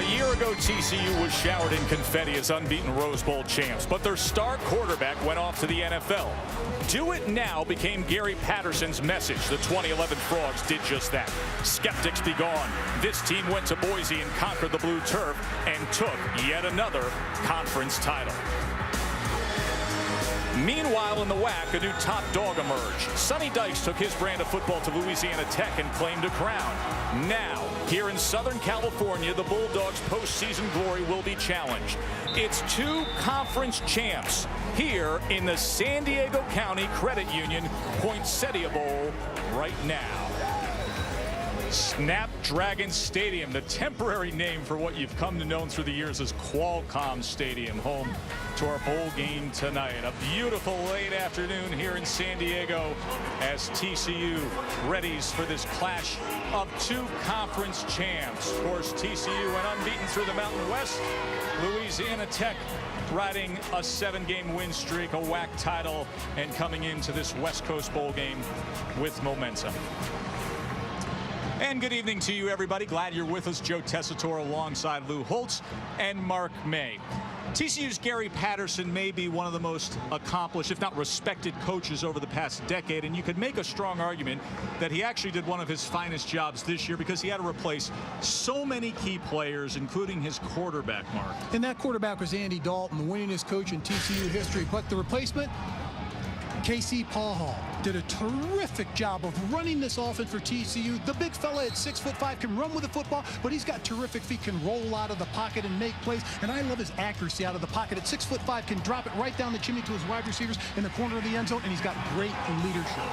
year ago, TCU was showered in confetti as unbeaten Rose Bowl champs, but their star quarterback went off to the NFL. Do it now became Gary Patterson's message. The 2011 Frogs did just that. Skeptics be gone. This team went to Boise and conquered the blue turf and took yet another conference title. Meanwhile, in the WAC, a new top dog emerged. Sonny Dykes took his brand of football to Louisiana Tech and claimed a crown. Now, here in Southern California, the Bulldogs' postseason glory will be challenged. It's two conference champs here in the San Diego County Credit Union Poinsettia Bowl right now. Snapdragon Stadium, the temporary name for what you've come to know through the years as Qualcomm Stadium, home to our bowl game tonight. A beautiful late afternoon here in San Diego as TCU readies for this clash of two conference champs. Of course, TCU went unbeaten through the Mountain West. Louisiana Tech riding a 7-game win streak, a WAC title, and coming into this West Coast Bowl game with momentum. And good evening to you, everybody. Glad you're with us. Joe Tessitore alongside Lou Holtz and Mark May. TCU's Gary Patterson may be one of the most accomplished, if not respected, coaches over the past decade, and you could make a strong argument that he actually did one of his finest jobs this year because he had to replace so many key players, including his quarterback, Mark. And that quarterback was Andy Dalton, the winningest coach in TCU history. But the replacement, KC Paul Hall, did a terrific job of running this offense for TCU. The big fella at 6'5" can run with the football, but he's got terrific feet, can roll out of the pocket and make plays. And I love his accuracy out of the pocket. At 6'5", can drop it right down the chimney to his wide receivers in the corner of the end zone, and he's got great leadership.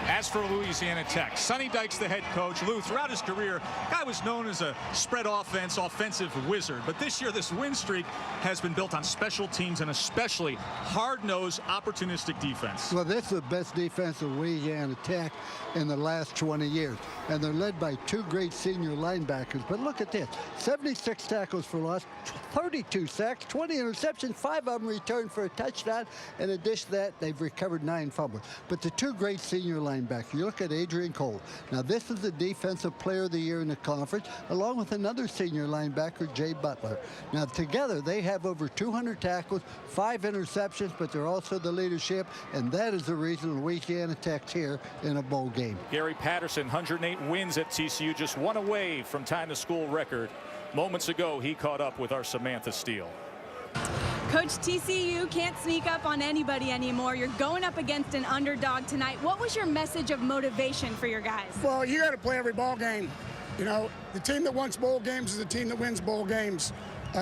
As for Louisiana Tech, Sonny Dykes, the head coach. Lou, throughout his career, guy was known as a spread offense, offensive wizard. But this year, this win streak has been built on special teams and especially hard-nosed, opportunistic defense. Well, this is the best defense of Louisiana Tech in the last 20 years. And they're led by two great senior linebackers. But look at this, 76 tackles for loss, 32 sacks, 20 interceptions, 5 of them returned for a touchdown. In addition to that, they've recovered 9 fumbles. But the two great senior linebackers, you look at Adrian Cole. Now, this is the Defensive Player of the Year in the conference, along with another senior linebacker, Jay Butler. Now, together, they have over 200 tackles, 5 interceptions, but they're also the leadership, and that is the reason Louisiana Tech's here in a bowl game. Gary Patterson, 108 wins at TCU, just one away from tying the school record. Moments ago, he caught up with our Samantha Steele. Coach, TCU can't sneak up on anybody anymore. You're going up against an underdog tonight. What was your message of motivation for your guys? Well, you got to play every ball game. You know, the team that wins bowl games is the team that wins bowl games.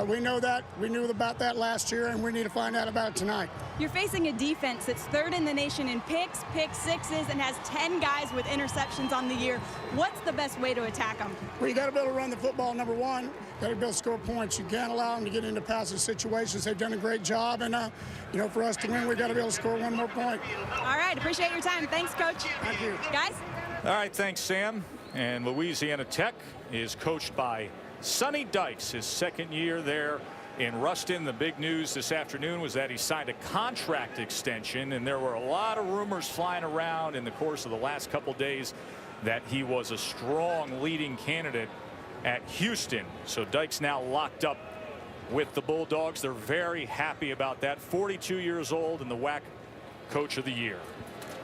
We know that. We knew about that last year, and we need to find out about it tonight. You're facing a defense that's 3rd in the nation in picks, pick sixes, and has 10 guys with interceptions on the year. What's the best way to attack them? Well, you got to be able to run the football, number one. Got to be able to score points. You can't allow them to get into passing situations. They've done a great job, and you know, for us to win, we got to be able to score one more point. All right, appreciate your time. Thanks, Coach. Thank you, guys. All right, thanks, Sam. And Louisiana Tech is coached by Sonny Dykes, his 2nd year there in Ruston. The big news this afternoon was that he signed a contract extension, and there were a lot of rumors flying around in the course of the last couple days that he was a strong leading candidate at Houston. So Dykes now locked up with the Bulldogs. They're very happy about that. 42 years old and the WAC Coach of the Year.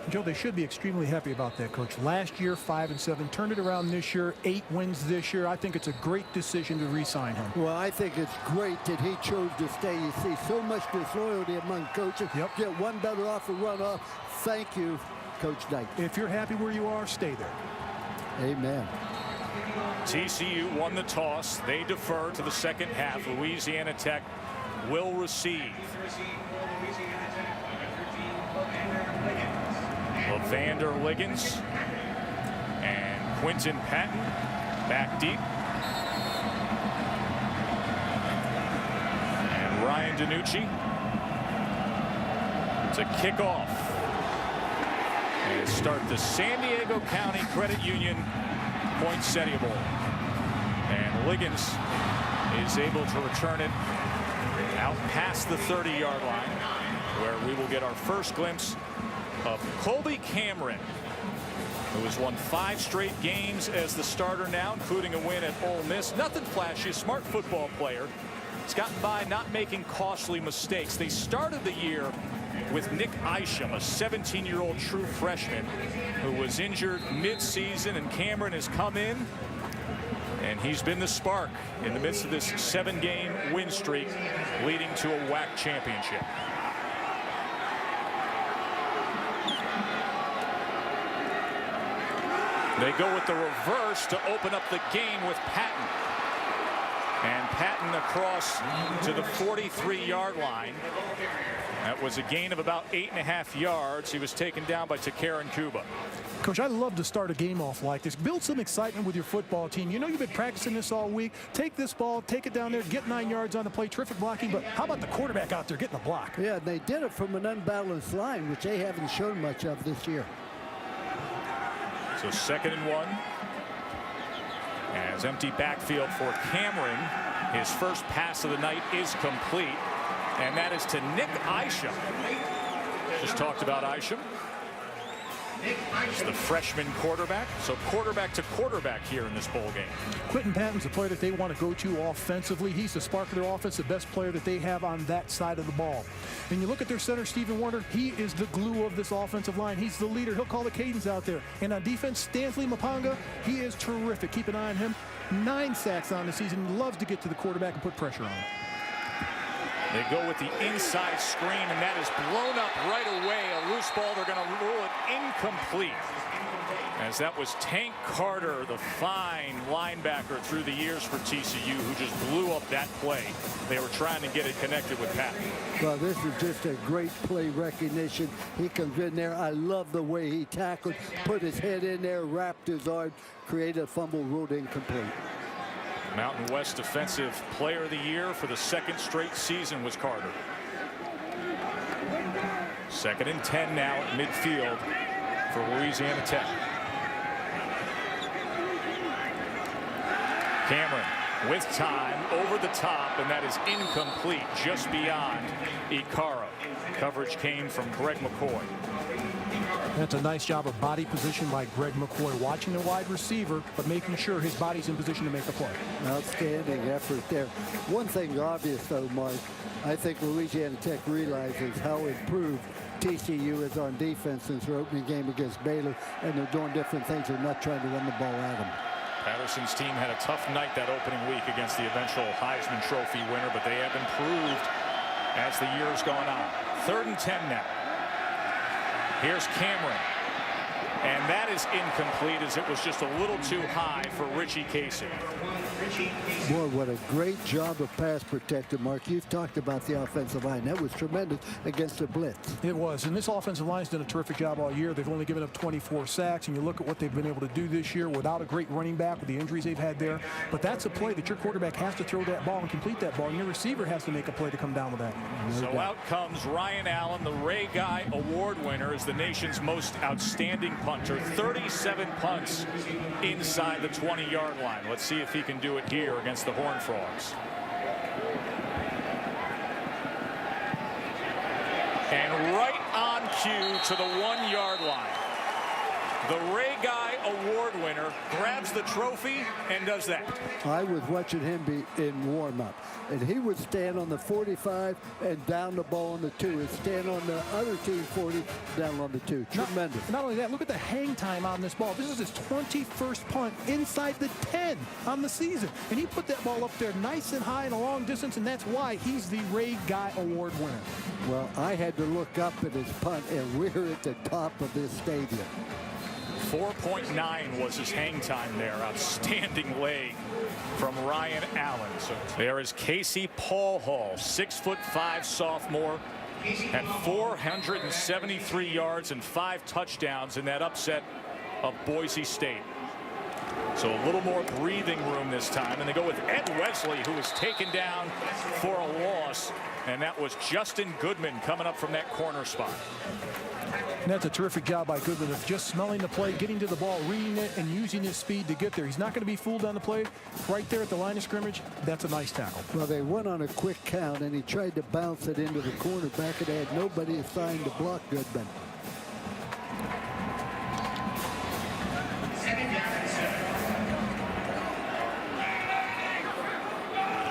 Joe, they should be extremely happy about that, Coach. Last year, 5-7, turned it around this year, 8 wins this year. I think it's a great decision to re-sign him. Well, I think it's great that he chose to stay. You see so much disloyalty among coaches. Yep. Get one better off and run off. Thank you, Coach Dyke. If you're happy where you are, stay there. Amen. TCU won the toss. They defer to the second half. Louisiana Tech will receive. Evander Liggins and Quinton Patton back deep. And Ryan DiNucci to kick off and start the San Diego County Credit Union Poinsettia Bowl. And Liggins is able to return it out past the 30-yard line, where we will get our first glimpse of Colby Cameron. who has won 5 straight games as the starter now, including a win at Ole Miss. Nothing flashy, a smart football player. He's gotten by not making costly mistakes. They started the year with Nick Isham, a 17-year-old true freshman who was injured mid-season, and Cameron has come in, and he's been the spark in the midst of this 7-game win streak leading to a WAC championship. They go with the reverse to open up the game with Patton. And Patton across to the 43-yard line. That was a gain of about 8.5 yards. He was taken down by Takaran Kuba. Coach, I love to start a game off like this. Build some excitement with your football team. You know you've been practicing this all week. Take this ball, take it down there, get 9 yards on the play. Terrific blocking, but how about the quarterback out there getting the block? Yeah, they did it from an unbalanced line, which they haven't shown much of this year. So 2nd and 1. As empty backfield for Cameron. His first pass of the night is complete. And that is to Nick Isham. Just talked about Isham. He's the freshman quarterback. So quarterback to quarterback here in this bowl game. Quentin Patton's the player that they want to go to offensively. He's the spark of their offense, the best player that they have on that side of the ball. And you look at their center, Stephen Warner, he is the glue of this offensive line. He's the leader. He'll call the cadence out there. And on defense, Stanley Mapanga, he is terrific. Keep an eye on him. 9 sacks on the season. He loves to get to the quarterback and put pressure on him. They go with the inside screen, and that is blown up right away. A loose ball. They're going to rule it incomplete. As that was Tank Carter, the fine linebacker through the years for TCU, who just blew up that play. They were trying to get it connected with Patton. Well, this is just a great play recognition. He comes in there. I love the way he tackled, put his head in there, wrapped his arm, created a fumble, ruled incomplete. Mountain West Defensive Player of the Year for the 2nd straight season was Carter. 2nd and 10 now at midfield for Louisiana Tech. Cameron with time over the top, and that is incomplete, just beyond Ikaro. Coverage came from Greg McCoy. That's a nice job of body position by Greg McCoy, watching the wide receiver, but making sure his body's in position to make the play. Outstanding effort there. One thing obvious, though, Mark, I think Louisiana Tech realizes how improved TCU is on defense since their opening game against Baylor, and they're doing different things. They're not trying to run the ball at them. Patterson's team had a tough night that opening week against the eventual Heisman Trophy winner, but they have improved as the year's gone on. 3rd and 10 now. Here's Cameron, and that is incomplete as it was just a little too high for Richie Casey. Boy, what a great job of pass protector, Mark. You've talked about the offensive line. That was tremendous against the blitz. It was, and this offensive line's done a terrific job all year. They've only given up 24 sacks, and you look at what they've been able to do this year without a great running back with the injuries they've had there. But that's a play that your quarterback has to throw that ball and complete that ball, and your receiver has to make a play to come down with that. So out comes Ryan Allen, the Ray Guy Award winner, as the nation's most outstanding punter. 37 punts inside the 20-yard line. Let's see if he can do it here against the Horned Frogs. And right on cue to the 1-yard line. The Ray Guy Award winner grabs the trophy and does that. I was watching him be in warm-up, and he would stand on the 45 and down the ball on the 2. He'd stand on the other team 40, down on the 2. Tremendous. Not only that, look at the hang time on this ball. This is his 21st punt inside the 10 on the season. And he put that ball up there nice and high and a long distance, and that's why he's the Ray Guy Award winner. Well, I had to look up at his punt, and we're at the top of this stadium. 4.9 was his hang time there. Outstanding leg from Ryan Allen. So there is Casey Paul Hall, 6'5" sophomore, had 473 yards and 5 touchdowns in that upset of Boise State. So a little more breathing room this time, and they go with Ed Wesley, who was taken down for a loss, and that was Justin Goodman coming up from that corner spot. And that's a terrific job by Goodman of just smelling the play, getting to the ball, reading it, and using his speed to get there. He's not going to be fooled on the play. Right there at the line of scrimmage, that's a nice tackle. Well, they went on a quick count, and he tried to bounce it into the cornerback, and they had nobody assigned to block Goodman.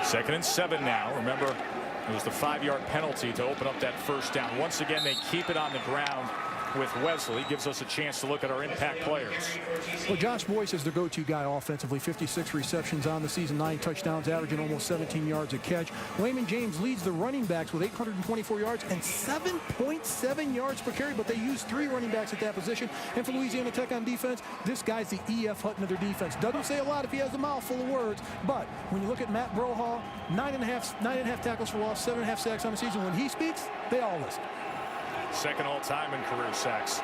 2nd and 7 now. Remember, it was the 5-yard penalty to open up that first down. Once again, they keep it on the ground with Wesley. Gives us a chance to look at our impact players. Well, Josh Boyce is the go-to guy offensively. 56 receptions on the season, 9 touchdowns, averaging almost 17 yards a catch. Wayman James leads the running backs with 824 yards and 7.7 yards per carry, but they use 3 running backs at that position. And for Louisiana Tech on defense, this guy's the E.F. Hutton of their defense. Doesn't say a lot if he has a mouth full of words, but when you look at Matt Brohall, 9.5 tackles for loss, 7.5 sacks on the season. When he speaks, they all listen. 2nd all-time in career sacks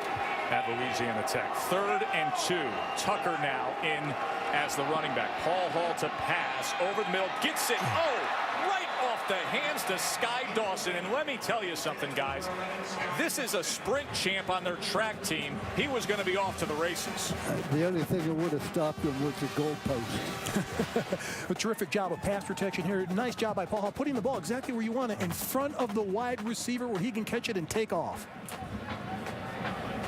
at Louisiana Tech. 3rd and 2. Tucker now in as the running back. Paul Hall to pass over the middle. Gets it. Oh, right off the hands to Sky Dawson. And let me tell you something, guys. This is a sprint champ on their track team. He was going to be off to the races. The only thing that would have stopped him was the goalpost. A terrific job of pass protection here. Nice job by Paul Hall, putting the ball exactly where you want it, in front of the wide receiver where he can catch it and take off.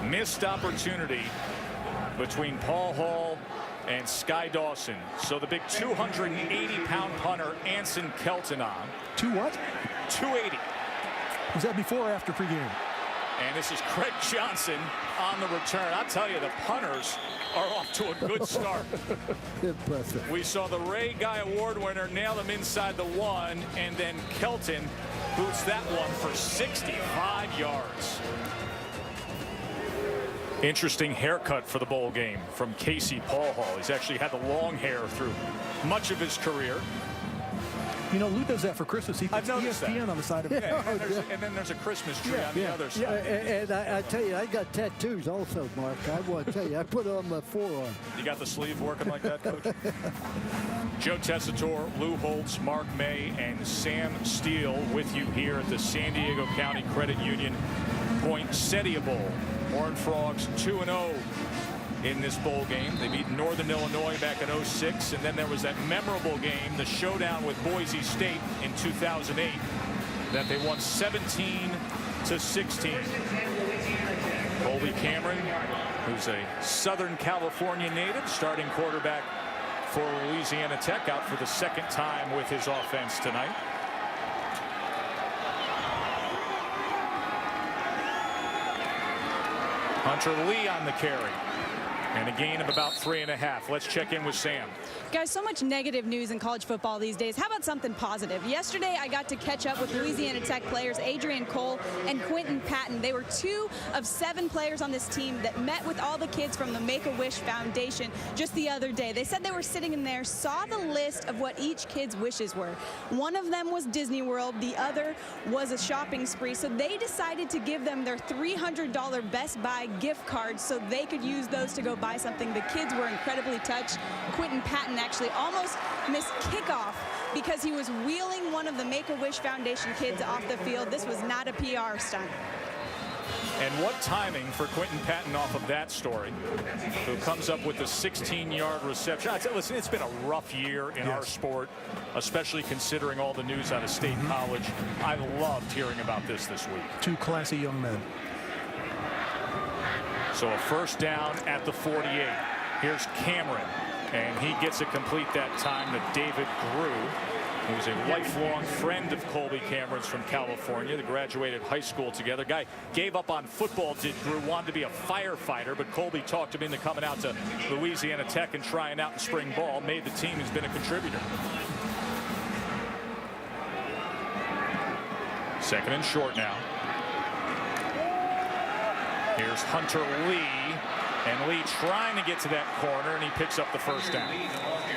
Missed opportunity between Paul Hall and Sky Dawson. So the big 280-pound punter, Anson Kelton on. What? 280. Was that before or after pregame? And this is Craig Johnson on the return. I'll tell you, the punters are off to a good start. Impressive. We saw the Ray Guy Award winner nail him inside the 1, and then Kelton boots that one for 65 yards. Interesting haircut for the bowl game from Casey Paul Hall. He's actually had the long hair through much of his career. You know, Lou does that for Christmas. He puts ESPN on the side of it. Yeah, and then there's a Christmas tree on the other side. And I tell you, I got tattoos also, Mark. I want to tell you, I put it on my forearm. You got the sleeve working like that, Coach? Joe Tessitore, Lou Holtz, Mark May, and Sam Steele with you here at the San Diego County Credit Union Poinsettia Bowl. Horned Frogs 2-0 in this bowl game. They beat Northern Illinois back in '06, and then there was that memorable game, the showdown with Boise State in 2008, that they won 17-16. Colby Cameron, who's a Southern California native, starting quarterback for Louisiana Tech, out for the 2nd time with his offense tonight. Hunter Lee on the carry. And a gain of about 3.5. Let's check in with Sam. Guys, so much negative news in college football these days. How about something positive? Yesterday, I got to catch up with Louisiana Tech players Adrian Cole and Quentin Patton. They were 2 of 7 players on this team that met with all the kids from the Make-A-Wish Foundation just the other day. They said they were sitting in there, saw the list of what each kid's wishes were. One of them was Disney World. The other was a shopping spree. So they decided to give them their $300 Best Buy gift cards so they could use those to go buy something. The kids were incredibly touched. Quentin Patton actually almost missed kickoff because he was wheeling one of the Make-A-Wish Foundation kids off the field. This was not a PR stunt. And what timing for Quentin Patton off of that story, who comes up with a 16-yard reception. Listen, it's been a rough year in our sport, especially considering all the news out of State College. I loved hearing about this week. 2 classy young men. So a first down at the 48. Here's Cameron, and he gets it complete that time to David Grew, who's a lifelong friend of Colby Cameron's from California. They graduated high school together. Guy gave up on football, did Grew, wanted to be a firefighter, but Colby talked him into coming out to Louisiana Tech and trying out in spring ball, made the team. He's been a contributor. 2nd and short now. Here's Hunter Lee, and Lee trying to get to that corner, and he picks up the first down.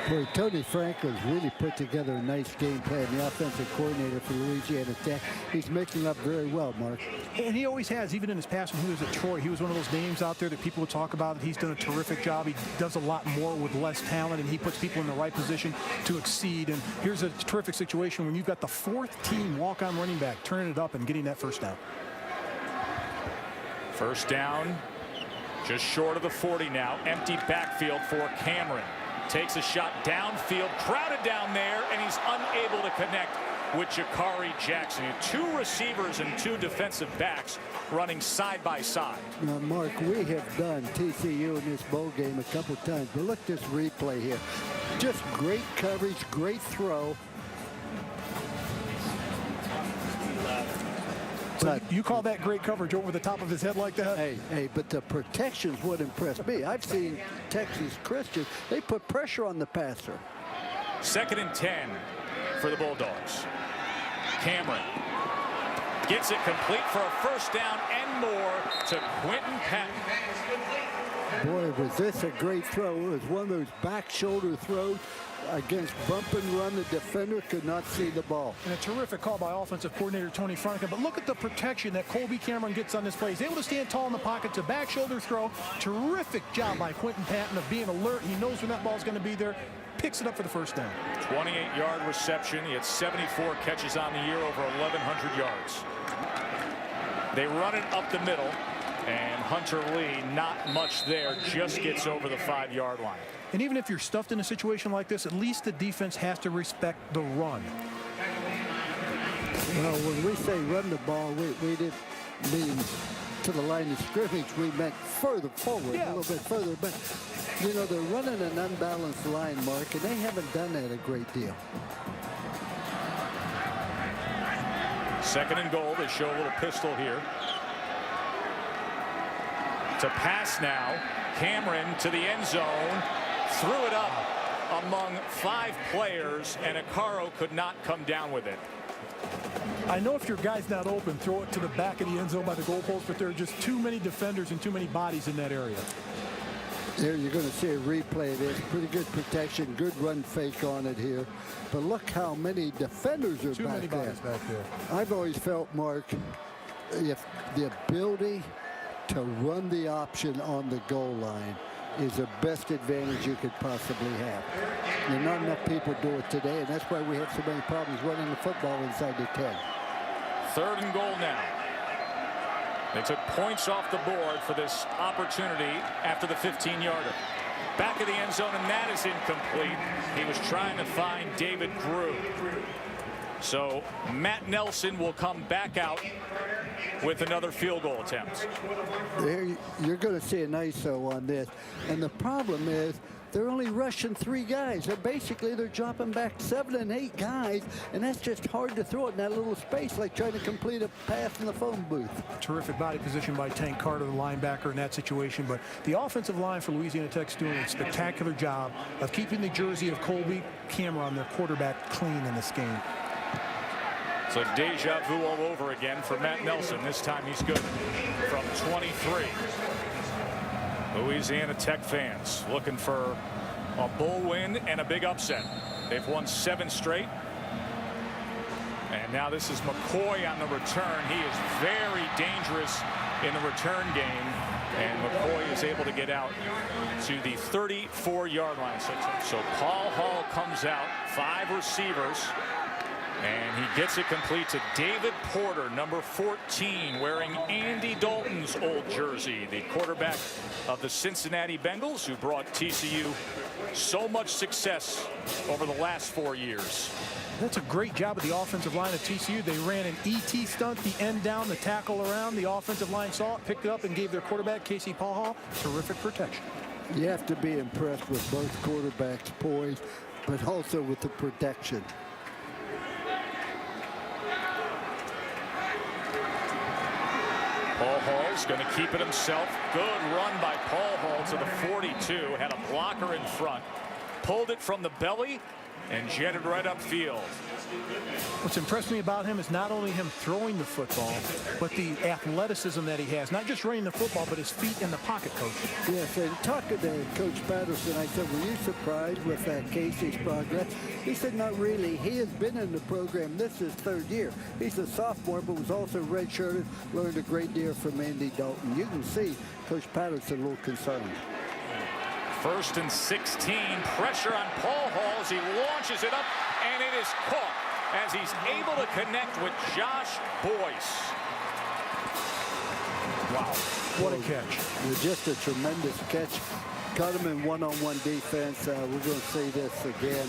Boy, Tony Franklin's really put together a nice game plan, the offensive coordinator for Louisiana Tech. He's mixing up very well, Mark. And he always has, even in his past when he was at Troy. He was one of those names out there that people would talk about. He's done a terrific job. He does a lot more with less talent, and he puts people in the right position to exceed. And here's a terrific situation when you've got the 4th team walk-on running back turning it up and getting that first down. First down, just short of the 40 now. Empty backfield for Cameron. Takes a shot downfield, crowded down there, and he's unable to connect with Jakari Jackson. 2 receivers and 2 defensive backs running side by side. Now, Mark, we have done TCU in this bowl game a couple times, but look at this replay here. Just great coverage, great throw. So you call that great coverage over the top of his head like that? Hey, but the protection's what impressed me. I've seen Texas Christian, they put pressure on the passer. 2nd and 10 for the Bulldogs. Cameron gets it complete for a first down and more to Quinton Patton. Boy, was this a great throw. It was one of those back shoulder throws against bump and run. The defender could not see the ball. And a terrific call by offensive coordinator Tony Franklin. But look at the protection that Colby Cameron gets on this play. He's able to stand tall in the pocket. It's a back shoulder throw. Terrific job by Quinton Patton of being alert. He knows when that ball's going to be there. Picks it up for the first down. 28-yard reception. He had 74 catches on the year, over 1,100 yards. They run it up the middle, and Hunter Lee, not much there, just gets over the 5-yard line. And even if you're stuffed in a situation like this, at least the defense has to respect the run. Well, when we say run the ball, we didn't mean to the line of scrimmage. We meant further forward, a little bit further. But, you know, they're running an unbalanced line, Mark, and they haven't done that a great deal. 2nd and goal. They show a little pistol here. To pass now. Cameron to the end zone. Threw it up among 5 players, and Acaro could not come down with it. I know if your guy's not open, throw it to the back of the end zone by the goalpost, but there are just too many defenders and too many bodies in that area. There you're going to see a replay of this. Pretty good protection, good run fake on it here. But look how many defenders are back there. I've always felt, Mark, if the ability to run the option on the goal line is the best advantage you could possibly have. And not enough people do it today, and that's why we have so many problems running the football inside the 10. 3rd and goal now. They took points off the board for this opportunity after the 15-yarder. Back of the end zone, and that is incomplete. He was trying to find David Grew. So Matt Nelson will come back out with another field goal attempt. There, you're going to see an ISO on this. And the problem is they're only rushing 3 guys. They're dropping back 7 and 8 guys, and that's just hard to throw it in that little space, like trying to complete a pass in the phone booth. Terrific body position by Tank Carter, the linebacker, in that situation. But the offensive line for Louisiana Tech's doing a spectacular job of keeping the jersey of Colby Cameron, their quarterback, clean in this game. So deja vu all over again for Matt Nelson. This time he's good from 23. Louisiana Tech fans looking for a bowl win and a big upset. They've won 7 straight. And now this is McCoy on the return. He is very dangerous in the return game. And McCoy is able to get out to the 34-yard line. So Paul Hall comes out, 5 receivers. And he gets it complete to David Porter, number 14, wearing Andy Dalton's old jersey, the quarterback of the Cincinnati Bengals, who brought TCU so much success over the last 4 years. That's a great job of the offensive line of TCU. They ran an ET stunt, the end down, the tackle around. The offensive line saw it, picked it up, and gave their quarterback, Casey Paul Hall, terrific protection. You have to be impressed with both quarterbacks' poise, but also with the protection. Paul Hall's going to keep it himself. Good run by Paul Hall to the 42. Had a blocker in front. Pulled it from the belly and jetted right upfield. What's impressed me about him is not only him throwing the football, but the athleticism that he has. Not just running the football, but his feet in the pocket, Coach. Yes, and talking to Coach Patterson, I said, were you surprised with Casey's progress? He said, not really. He has been in the program. This is 3rd year. He's a sophomore, but was also redshirted, learned a great deal from Andy Dalton. You can see Coach Patterson a little concerned. 1st and 16. Pressure on Paul Hall as he launches it up, and it is caught as he's able to connect with Josh Boyce. Wow. What a catch. Just a tremendous catch. Caught him in one-on-one defense. We're going to see this again.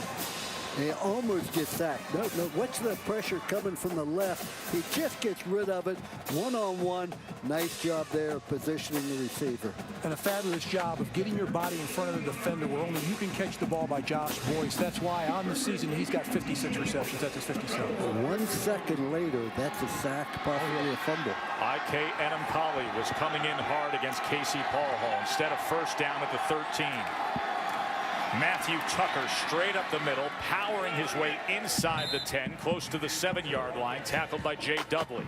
He almost gets sacked. No, watch the pressure coming from the left. He just gets rid of it. One-on-one. Nice job there of positioning the receiver. And a fabulous job of getting your body in front of the defender where only you can catch the ball by Josh Boyce. That's why on the season he's got 56 receptions. That's his 57. 1 second later, that's a sack, possibly a fumble. I.K. Enumkali was coming in hard against Casey Paul instead of first down at the 13. Matthew Tucker straight up the middle, powering his way inside the 10, close to the 7-yard line, tackled by Jay Dudley.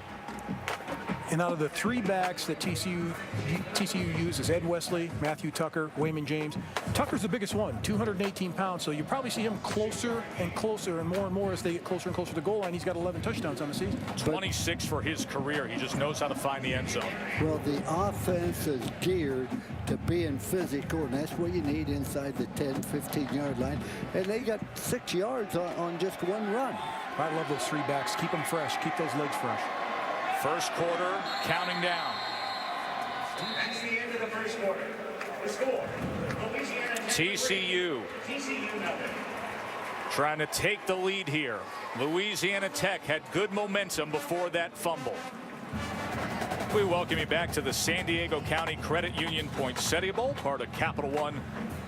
And out of the 3 backs that TCU uses, Ed Wesley, Matthew Tucker, Wayman James. Tucker's the biggest one, 218 pounds. So you probably see him closer and closer and more as they get closer and closer to the goal line. He's got 11 touchdowns on the season. 26 for his career. He just knows how to find the end zone. Well, the offense is geared to being physical, and that's what you need inside the 10, 15-yard line. And they got 6 yards on just one run. I love those 3 backs. Keep them fresh. Keep those legs fresh. First quarter, counting down. That's the end of the first quarter. The score, Louisiana Tech TCU nothing. trying to take the lead here. Louisiana Tech had good momentum before that fumble. We welcome you back to the San Diego County Credit Union Poinsettia Bowl, part of Capital One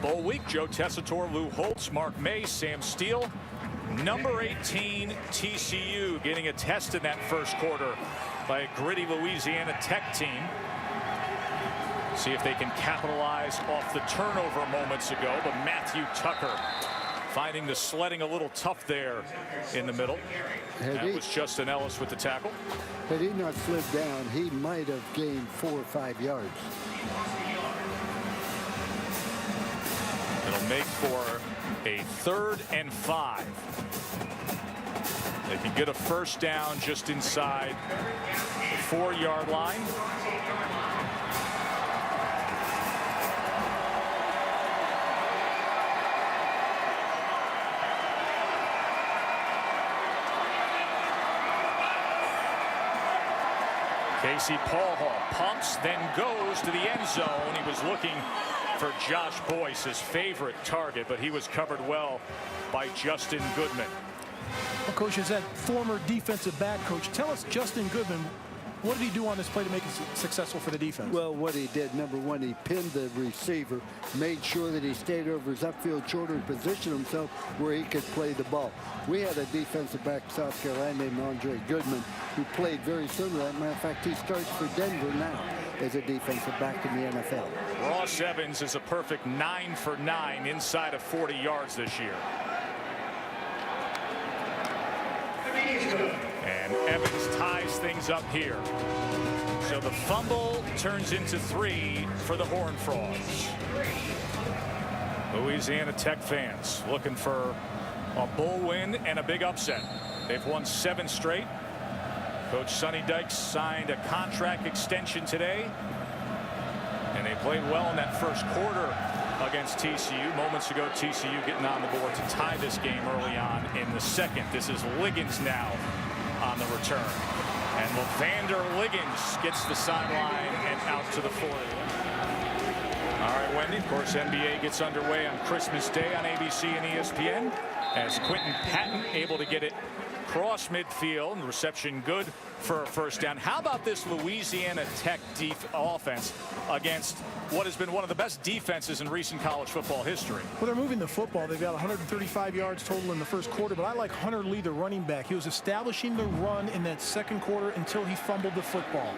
Bowl Week. Joe Tessitore, Lou Holtz, Mark May, Sam Steele. Number 18 TCU getting a test in that first quarter by a gritty Louisiana Tech team. See if they can capitalize off the turnover moments ago, but Matthew Tucker finding the sledding a little tough there in the middle. That was Justin Ellis with the tackle. Had he not slid down, he might have gained 4 or 5 yards. It'll make for a 3rd and 5. They can get a first down just inside the 4-yard line. Casey Paul pumps, then goes to the end zone. He was looking for Josh Boyce, his favorite target, but he was covered well by Justin Goodman. Well, Coach, as that former defensive back coach, tell us, Justin Goodman, what did he do on this play to make it successful for the defense? Well, what he did, number one, he pinned the receiver, made sure that he stayed over his upfield shoulder and positioned himself where he could play the ball. We had a defensive back in South Carolina named Andre Goodman who played very similar. As a matter of fact, he starts for Denver now as a defensive back in the NFL. Ross Evans is a perfect 9 for 9 inside of 40 yards this year. And Evans ties things up here. So the fumble turns into 3 for the Horned Frogs. Louisiana Tech fans looking for a bowl win and a big upset. They've won 7 straight. Coach Sonny Dykes signed a contract extension today. And they played well in that first quarter against TCU. Moments ago, TCU getting on the board to tie this game early on in the second. This is Liggins now on the return. And Levander Liggins gets the sideline and out to the 40. All right, Wendy, of course, NBA gets underway on Christmas Day on ABC and ESPN as Quinton Patton able to get it cross midfield, and reception good for a first down. How about this Louisiana Tech offense against what has been one of the best defenses in recent college football history? Well, they're moving the football. They've got 135 yards total in the first quarter, but I like Hunter Lee, the running back. He was establishing the run in that second quarter until he fumbled the football.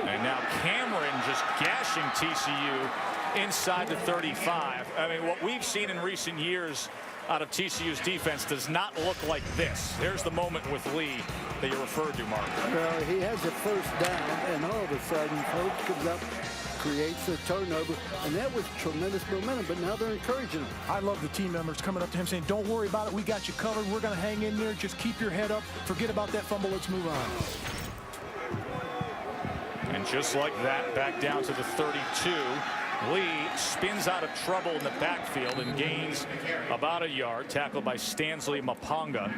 And now Cameron just gashing TCU inside the 35. I mean, what we've seen in recent years out of TCU's defense does not look like this. There's the moment with Lee that you referred to, Mark. Well, he has a first down, and all of a sudden, Coach comes up, creates a turnover, and that was tremendous momentum, but now they're encouraging him. I love the team members coming up to him saying, don't worry about it, we got you covered, we're going to hang in there, just keep your head up, forget about that fumble, let's move on. And just like that, back down to the 32. Lee spins out of trouble in the backfield and gains about a yard, tackled by Stanley Maponga.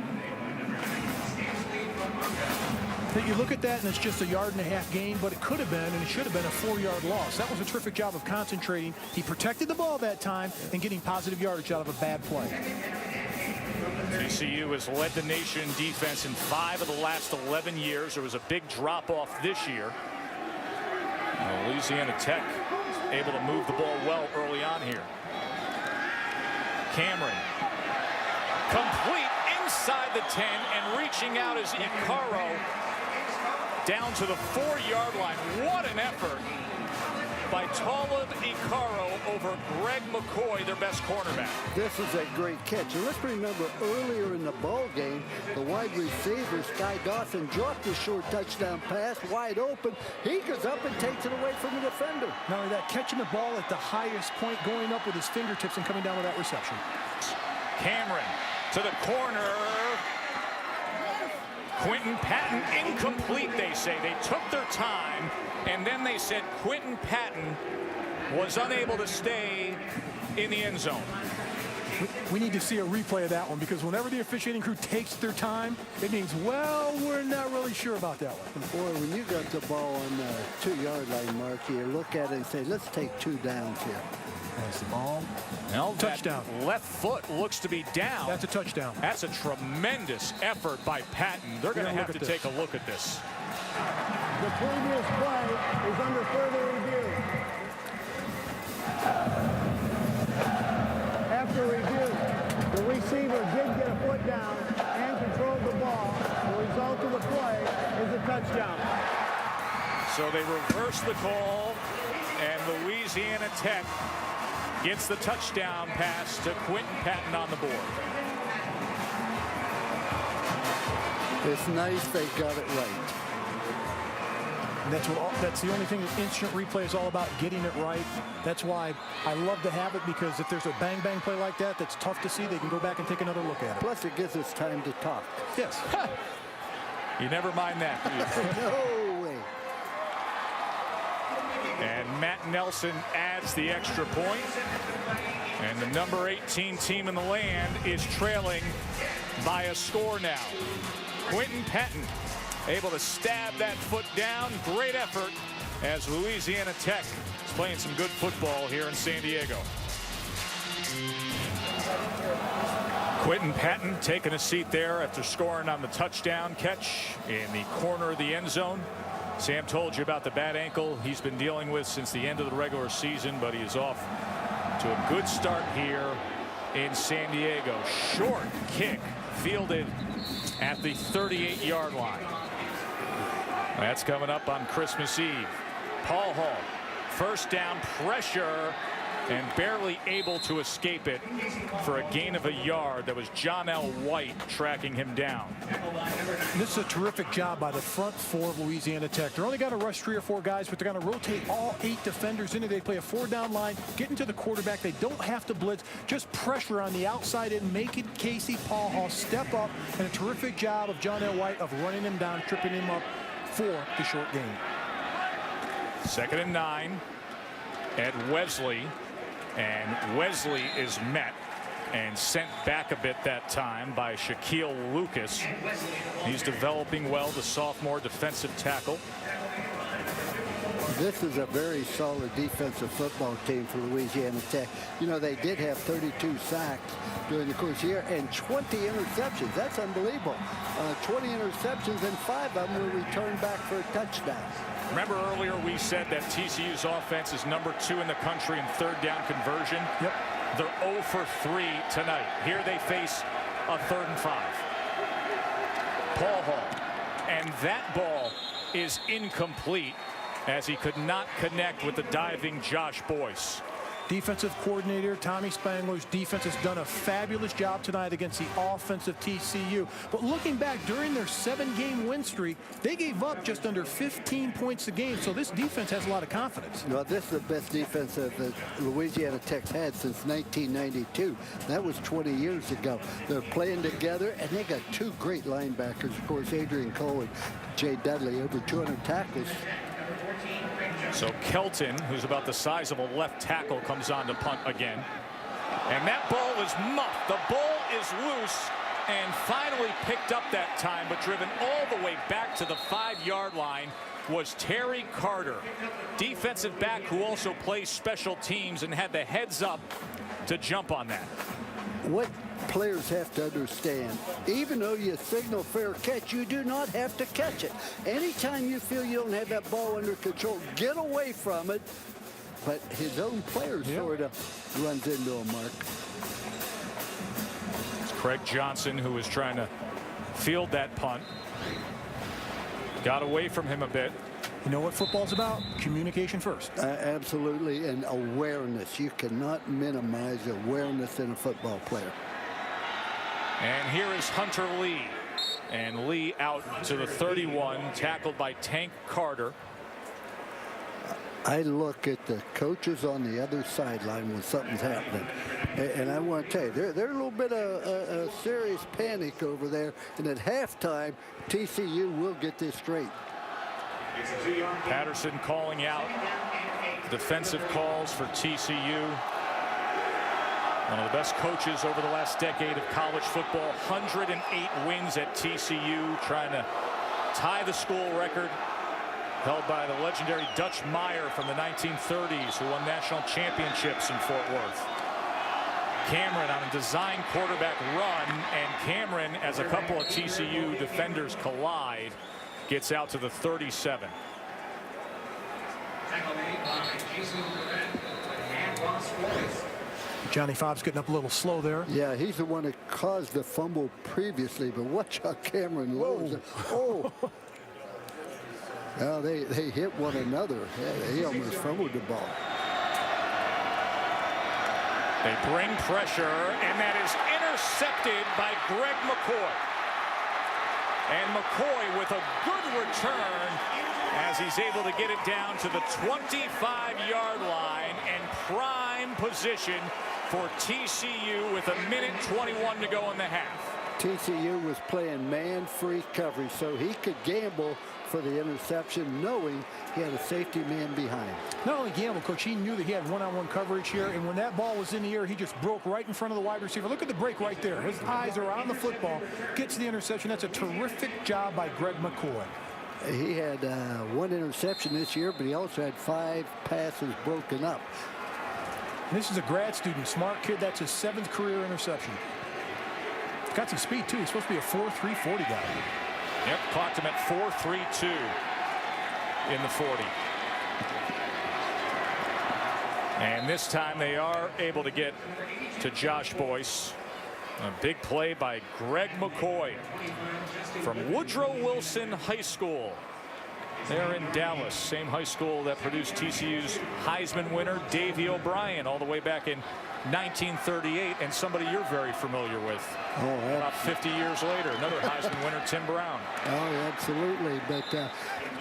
You look at that and it's just a 1.5 yard gain, but it could have been and it should have been a 4-yard loss. That was a terrific job of concentrating. He protected the ball that time and getting positive yardage out of a bad play. TCU has led the nation in defense in 5 of the last 11 years. There was a big drop-off this year. Louisiana Tech able to move the ball well early on here. Cameron. Complete inside the 10, and reaching out is Icaro down to the 4-yard line. What an effort by Talib Icaro over Greg McCoy, their best cornerback. This is a great catch. And let's remember earlier in the ball game, the wide receiver, Sky Dawson, dropped a short touchdown pass wide open. He goes up and takes it away from the defender. Not only that, catching the ball at the highest point, going up with his fingertips and coming down with that reception. Cameron to the corner. Quentin Patton incomplete, they say. They took their time, and then they said Quentin Patton was unable to stay in the end zone. We need to see a replay of that one, because whenever the officiating crew takes their time, it means, well, we're not really sure about that one. Boy, when you got the ball on the 2-yard line, Mark, you look at it and say, let's take 2 downs here. That's the ball. Well, touchdown. Left foot looks to be down. That's a touchdown. That's a tremendous effort by Patton. They're going to have to take a look at this. The previous play is under further review. After review, the receiver did get a foot down and controlled the ball. The result of the play is a touchdown. So they reverse the call, and Louisiana Tech gets the touchdown pass to Quentin Patton on the board. It's nice they got it right. And that's the only thing that instant replay is all about, getting it right. That's why I love to have it, because if there's a bang-bang play like that that's tough to see, they can go back and take another look at it. Plus, it gives us time to talk. Yes. You never mind that, do you? No way. And Matt Nelson adds the extra point. And the number 18 team in the land is trailing by a score now. Quentin Patton able to stab that foot down. Great effort, as Louisiana Tech is playing some good football here in San Diego. Quentin Patton taking a seat there after scoring on the touchdown catch in the corner of the end zone. Sam told you about the bad ankle he's been dealing with since the end of the regular season, but he is off to a good start here in San Diego. Short kick fielded at the 38-yard line. That's coming up on Christmas Eve. Paul Hall, first down, pressure, and barely able to escape it for a gain of a yard. That was John L. White tracking him down. This is a terrific job by the front 4 of Louisiana Tech. They're only going to rush 3 or 4 guys, but they're going to rotate all 8 defenders into. They play a 4-down line, get into the quarterback. They don't have to blitz, just pressure on the outside and make it Casey Paul Hall step up, and a terrific job of John L. White of running him down, tripping him up for the short gain. 2nd and 9 at Wesley. And Wesley is met and sent back a bit that time by Shaquille Lucas. He's developing well, the sophomore defensive tackle. This is a very solid defensive football team for Louisiana Tech. You know, they did have 32 sacks during the course of the year and 20 interceptions. That's unbelievable. 20 interceptions, and 5 of them were returned back for a touchdown. Remember earlier we said that TCU's offense is number 2 in the country in 3rd down conversion? Yep. They're 0 for 3 tonight. Here they face a 3rd and 5. Paul Hall. And that ball is incomplete, as he could not connect with the diving Josh Boyce. Defensive coordinator Tommy Spangler's defense has done a fabulous job tonight against the offensive TCU. But looking back, during their 7-game win streak, they gave up just under 15 points a game. So this defense has a lot of confidence. Well, this is the best defense that Louisiana Tech's had since 1992. That was 20 years ago. They're playing together, and they got 2 great linebackers. Of course, Adrian Cole and Jay Dudley, over 200 tackles. So Kelton, who's about the size of a left tackle, comes on to punt again. And that ball is muffed. The ball is loose and finally picked up that time, but driven all the way back to the 5-yard line was Terry Carter, defensive back who also plays special teams and had the heads up to jump on that. What players have to understand, even though you signal fair catch, you do not have to catch it. Anytime you feel you don't have that ball under control, get away from it. But his own player sort of runs into him, Mark. It's Craig Johnson who was trying to field that punt. Got away from him a bit. You know what football's about? Communication first. Absolutely, and awareness. You cannot minimize awareness in a football player. And here is Hunter Lee. And Lee out to the 31, tackled by Tank Carter. I look at the coaches on the other sideline when something's happening. And I want to tell you, there's a little bit of a serious panic over there. And at halftime, TCU will get this straight. Patterson calling out defensive calls for TCU. One of the best coaches over the last decade of college football. 108 wins at TCU, trying to tie the school record held by the legendary Dutch Meyer from the 1930s, who won national championships in Fort Worth. Cameron on a design quarterback run, and Cameron, as a couple of TCU defenders collide, gets out to the 37. Johnny Fobb's getting up a little slow there. Yeah, he's the one that caused the fumble previously, but watch out Cameron Lowe's. Oh. Well, they hit one another. Yeah, he almost fumbled the ball. They bring pressure, and that is intercepted by Greg McCoy. And McCoy with a good return as he's able to get it down to the 25-yard line, and prime position for TCU with 1:21 to go in the half. TCU was playing man-free coverage, so he could gamble for the interception, knowing he had a safety man behind. Not only gamble, Coach, he knew that he had one-on-one coverage here, and when that ball was in the air, he just broke right in front of the wide receiver. Look at the break right there. His eyes are on the football, gets the interception. That's a terrific job by Greg McCoy. He had one interception this year, but he also had 5 passes broken up. And this is a grad student, smart kid. That's his 7th career interception. Got some speed, too. He's supposed to be a 4.3 40 guy. Yep, clocked him at 4.32 in the 40. And this time they are able to get to Josh Boyce. A big play by Greg McCoy from Woodrow Wilson High School. They're in Dallas, same high school that produced TCU's Heisman winner Davey O'Brien all the way back in 1938, and somebody you're very familiar with. Oh, about 50 years later, another Heisman winner, Tim Brown. Oh, absolutely. But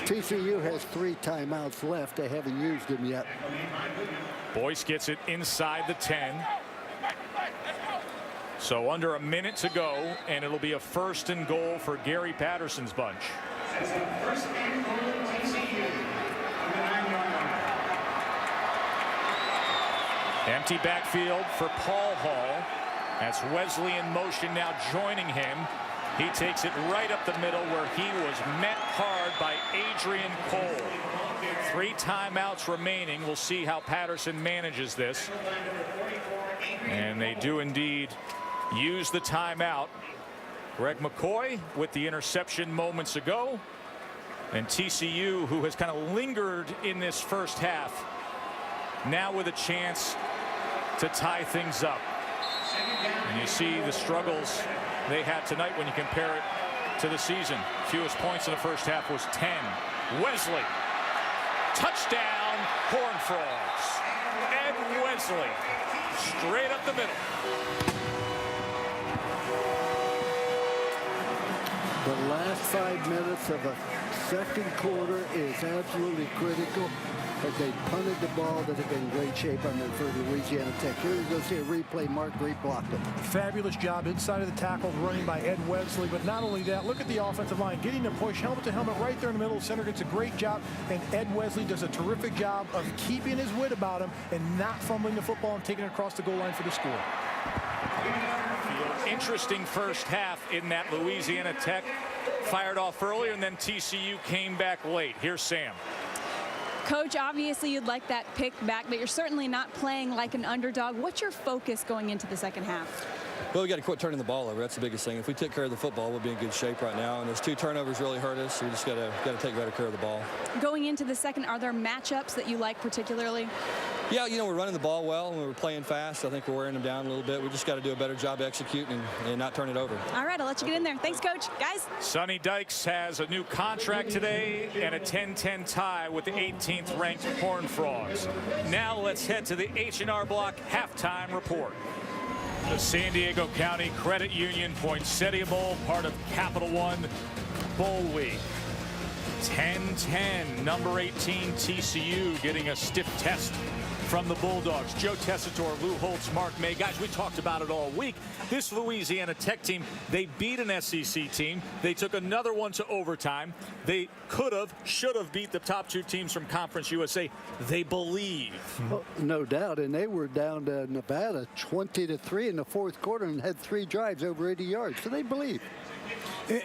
TCU has 3 timeouts left. They haven't used them yet. Boyce gets it inside the 10. So under a minute to go, and it'll be a 1st and goal for Gary Patterson's bunch. First and goal, TCU on the 9-yard line. Empty backfield for Paul Hall. That's Wesley in motion now joining him. He takes it right up the middle where he was met hard by Adrian Cole. 3 timeouts remaining. We'll see how Patterson manages this. And they do indeed use the timeout. Greg McCoy with the interception moments ago. And TCU, who has kind of lingered in this first half, now with a chance to tie things up. And you see the struggles they had tonight when you compare it to the season. Fewest points in the first half was 10. Wesley. Touchdown, Horned Frogs. Ed Wesley. Straight up the middle. The last 5 minutes of the second quarter is absolutely critical. As they punted the ball, that have been in great shape on there for Louisiana Tech. Here we go, see a replay. Mark Reed blocked it. Fabulous job inside of the tackles running by Ed Wesley. But not only that, look at the offensive line. Getting the push, helmet to helmet right there in the middle. Center gets a great job. And Ed Wesley does a terrific job of keeping his wit about him and not fumbling the football and taking it across the goal line for the score. Interesting first half in that Louisiana Tech fired off earlier, and then TCU came back late. Here's Sam. Coach, obviously you'd like that pick back, but you're certainly not playing like an underdog. What's your focus going into the second half? Well, we got to quit turning the ball over. That's the biggest thing. If we took care of the football, we'll be in good shape right now. And those 2 turnovers really hurt us. So we just got to take better care of the ball. Going into the second, are there matchups that you like particularly? Yeah, you know, we're running the ball well and we're playing fast. I think we're wearing them down a little bit. We just got to do a better job executing and not turn it over. All right, I'll let you get in there. Thanks, Coach. Guys. Sonny Dykes has a new contract today and a 10-10 tie with the 18th ranked Horned Frogs. Now let's head to the H&R Block halftime report. The San Diego County Credit Union Poinsettia Bowl, part of Capital One Bowl Week. 10-10, number 18 TCU getting a stiff test from the Bulldogs. Joe Tessitore, Lou Holtz, Mark May. Guys, we talked about it all week. This Louisiana Tech team, they beat an SEC team. They took another one to overtime. They could have, should have beat the top 2 teams from Conference USA. They believe. Well, no doubt, and they were down to Nevada 20-3 in the 4th quarter and had 3 drives over 80 yards, so they believe.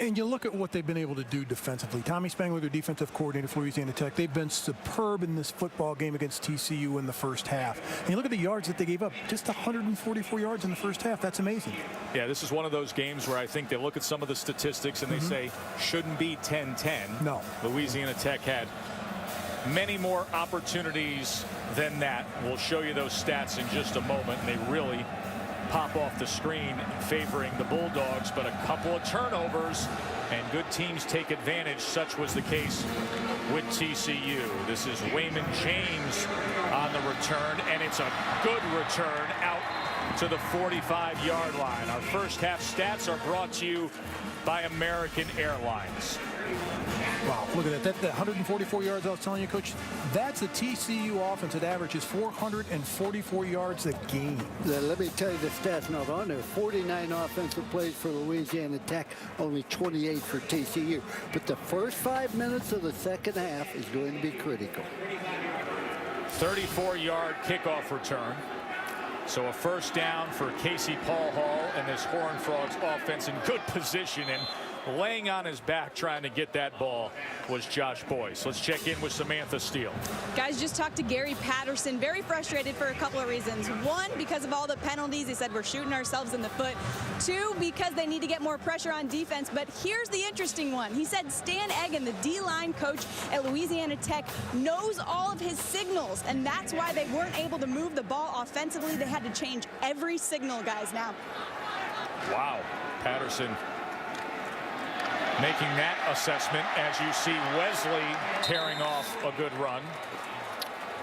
And you look at what they've been able to do defensively. Tommy Spangler, their defensive coordinator for Louisiana Tech, they've been superb in this football game against TCU in the first half. And you look at the yards that they gave up, just 144 yards in the first half. That's amazing. Yeah, this is one of those games where I think they look at some of the statistics and they say, shouldn't be 10-10. No. Louisiana Tech had many more opportunities than that. We'll show you those stats in just a moment, and they really pop off the screen favoring the Bulldogs, but a couple of turnovers and good teams take advantage. Such was the case with TCU. This is Wayman James on the return, and it's a good return out to the 45-yard line. Our first half stats are brought to you by American Airlines. Wow, look at that. That 144 yards I was telling you, Coach, that's a TCU offense that averages 444 yards a game. Let me tell you the stats not on there. 49 offensive plays for Louisiana Tech, only 28 for TCU. But the first 5 minutes of the second half is going to be critical. 34-yard kickoff return. So a first down for Casey Paul Hall and this Horned Frogs offense in good position, and laying on his back trying to get that ball was Josh Boyce. Let's check in with Samantha Steele. Guys, just talked to Gary Patterson. Very frustrated for a couple of reasons. 1, because of all the penalties. He said we're shooting ourselves in the foot. 2, because they need to get more pressure on defense. But here's the interesting one. He said Stan Egan, the D-line coach at Louisiana Tech, knows all of his signals, and that's why they weren't able to move the ball offensively. They had to change every signal, guys, now. Wow. Patterson making that assessment as you see Wesley tearing off a good run.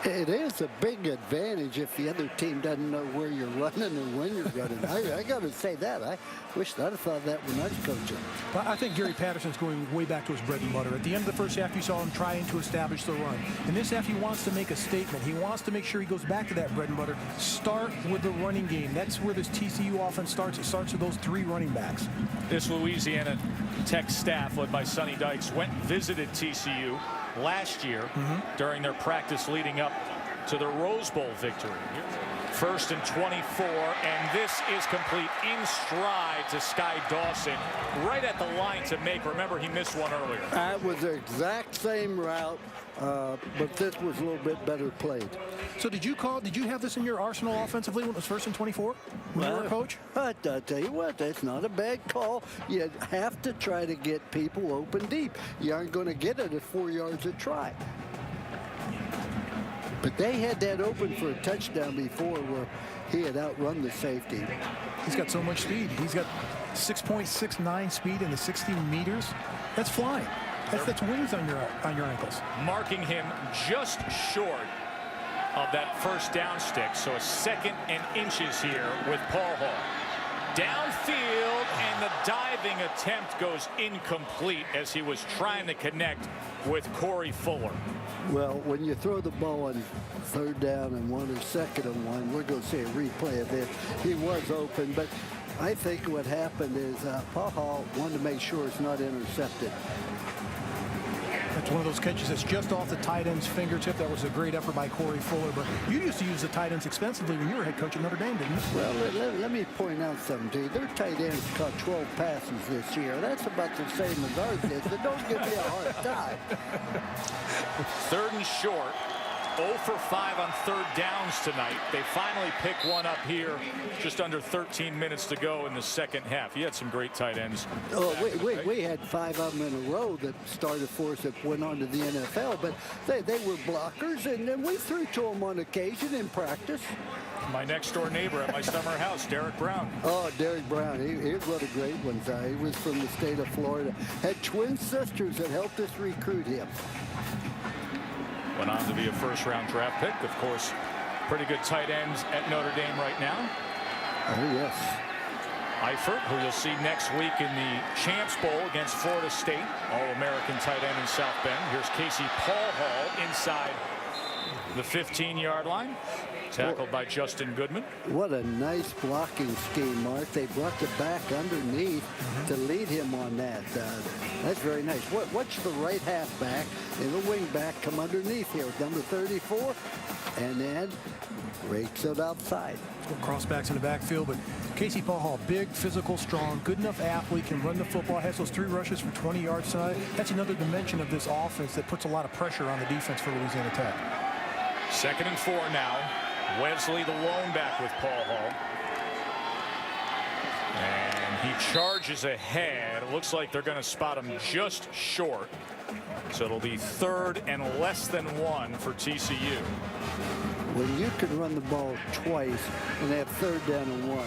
It is a big advantage if the other team doesn't know where you're running and when you're running. I got to say that. I wish I'd have thought that when I was coaching. Well, I think Gary Patterson's going way back to his bread and butter. At the end of the first half, you saw him trying to establish the run. In this half, he wants to make a statement. He wants to make sure he goes back to that bread and butter. Start with the running game. That's where this TCU offense starts. It starts with those 3 running backs. This Louisiana Tech staff, led by Sonny Dykes, went and visited TCU last year during their practice leading up to the Rose Bowl victory. 1st and 24, and this is complete in stride to Sky Dawson, right at the line to make. Remember, he missed one earlier. That was the exact same route, but this was a little bit better played. So did you have this in your arsenal offensively when it was 1st and 24 when you were a coach? I'll tell you what, that's not a bad call. You have to try to get people open deep. You aren't going to get it at 4 yards a try. But they had that open for a touchdown before where he had outrun the safety. He's got so much speed. He's got 6.69 speed in the 60 meters. That's flying. That's wings on your ankles. Marking him just short of that first down stick. So a 2nd and inches here with Paul Hall. Downfield, and the diving attempt goes incomplete as he was trying to connect with Corey Fuller. Well, when you throw the ball on 3rd down and 1 or 2nd and 1, we're going to see a replay of it. He was open, but I think what happened is Paul Hall wanted to make sure it's not intercepted. That's one of those catches that's just off the tight end's fingertip. That was a great effort by Corey Fuller. But you used to use the tight ends expensively when you were head coach at Notre Dame, didn't you? Well, let me point out something to you. Their tight ends caught 12 passes this year. That's about the same as ours did, so don't give me a hard time. 3rd and short 0 for 5 on third downs tonight. They finally pick one up here just under 13 minutes to go in the second half. You had some great tight ends. Oh, we had 5 of them in a row that started for us that went on to the NFL, but they were blockers, and then we threw to them on occasion in practice. My next door neighbor at my summer house, Derek Brown. Oh, Derek Brown. Here's what a great one. He was from the state of Florida. Had twin sisters that helped us recruit him. Went on to be a first-round draft pick. Of course, pretty good tight ends at Notre Dame right now. Oh, yes. Eifert, who you'll see next week in the Champs Bowl against Florida State. All-American tight end in South Bend. Here's Casey Paul Hall inside the 15-yard line. Tackled by Justin Goodman. What a nice blocking scheme, Mark. They brought the back underneath to lead him on that. That's very nice. Watch the right halfback and the wing back come underneath here with number 34, and then rakes it outside. Crossbacks in the backfield, but Casey Paul Hall, big, physical, strong, good enough athlete, can run the football, has those 3 rushes for 20 yards tonight. That's another dimension of this offense that puts a lot of pressure on the defense for Louisiana Tech. 2nd and 4 now. Wesley the lone back with Paul Hall. And he charges ahead. It looks like they're going to spot him just short. So it'll be 3rd and less than 1 for TCU. When you can run the ball twice and have 3rd down and 1,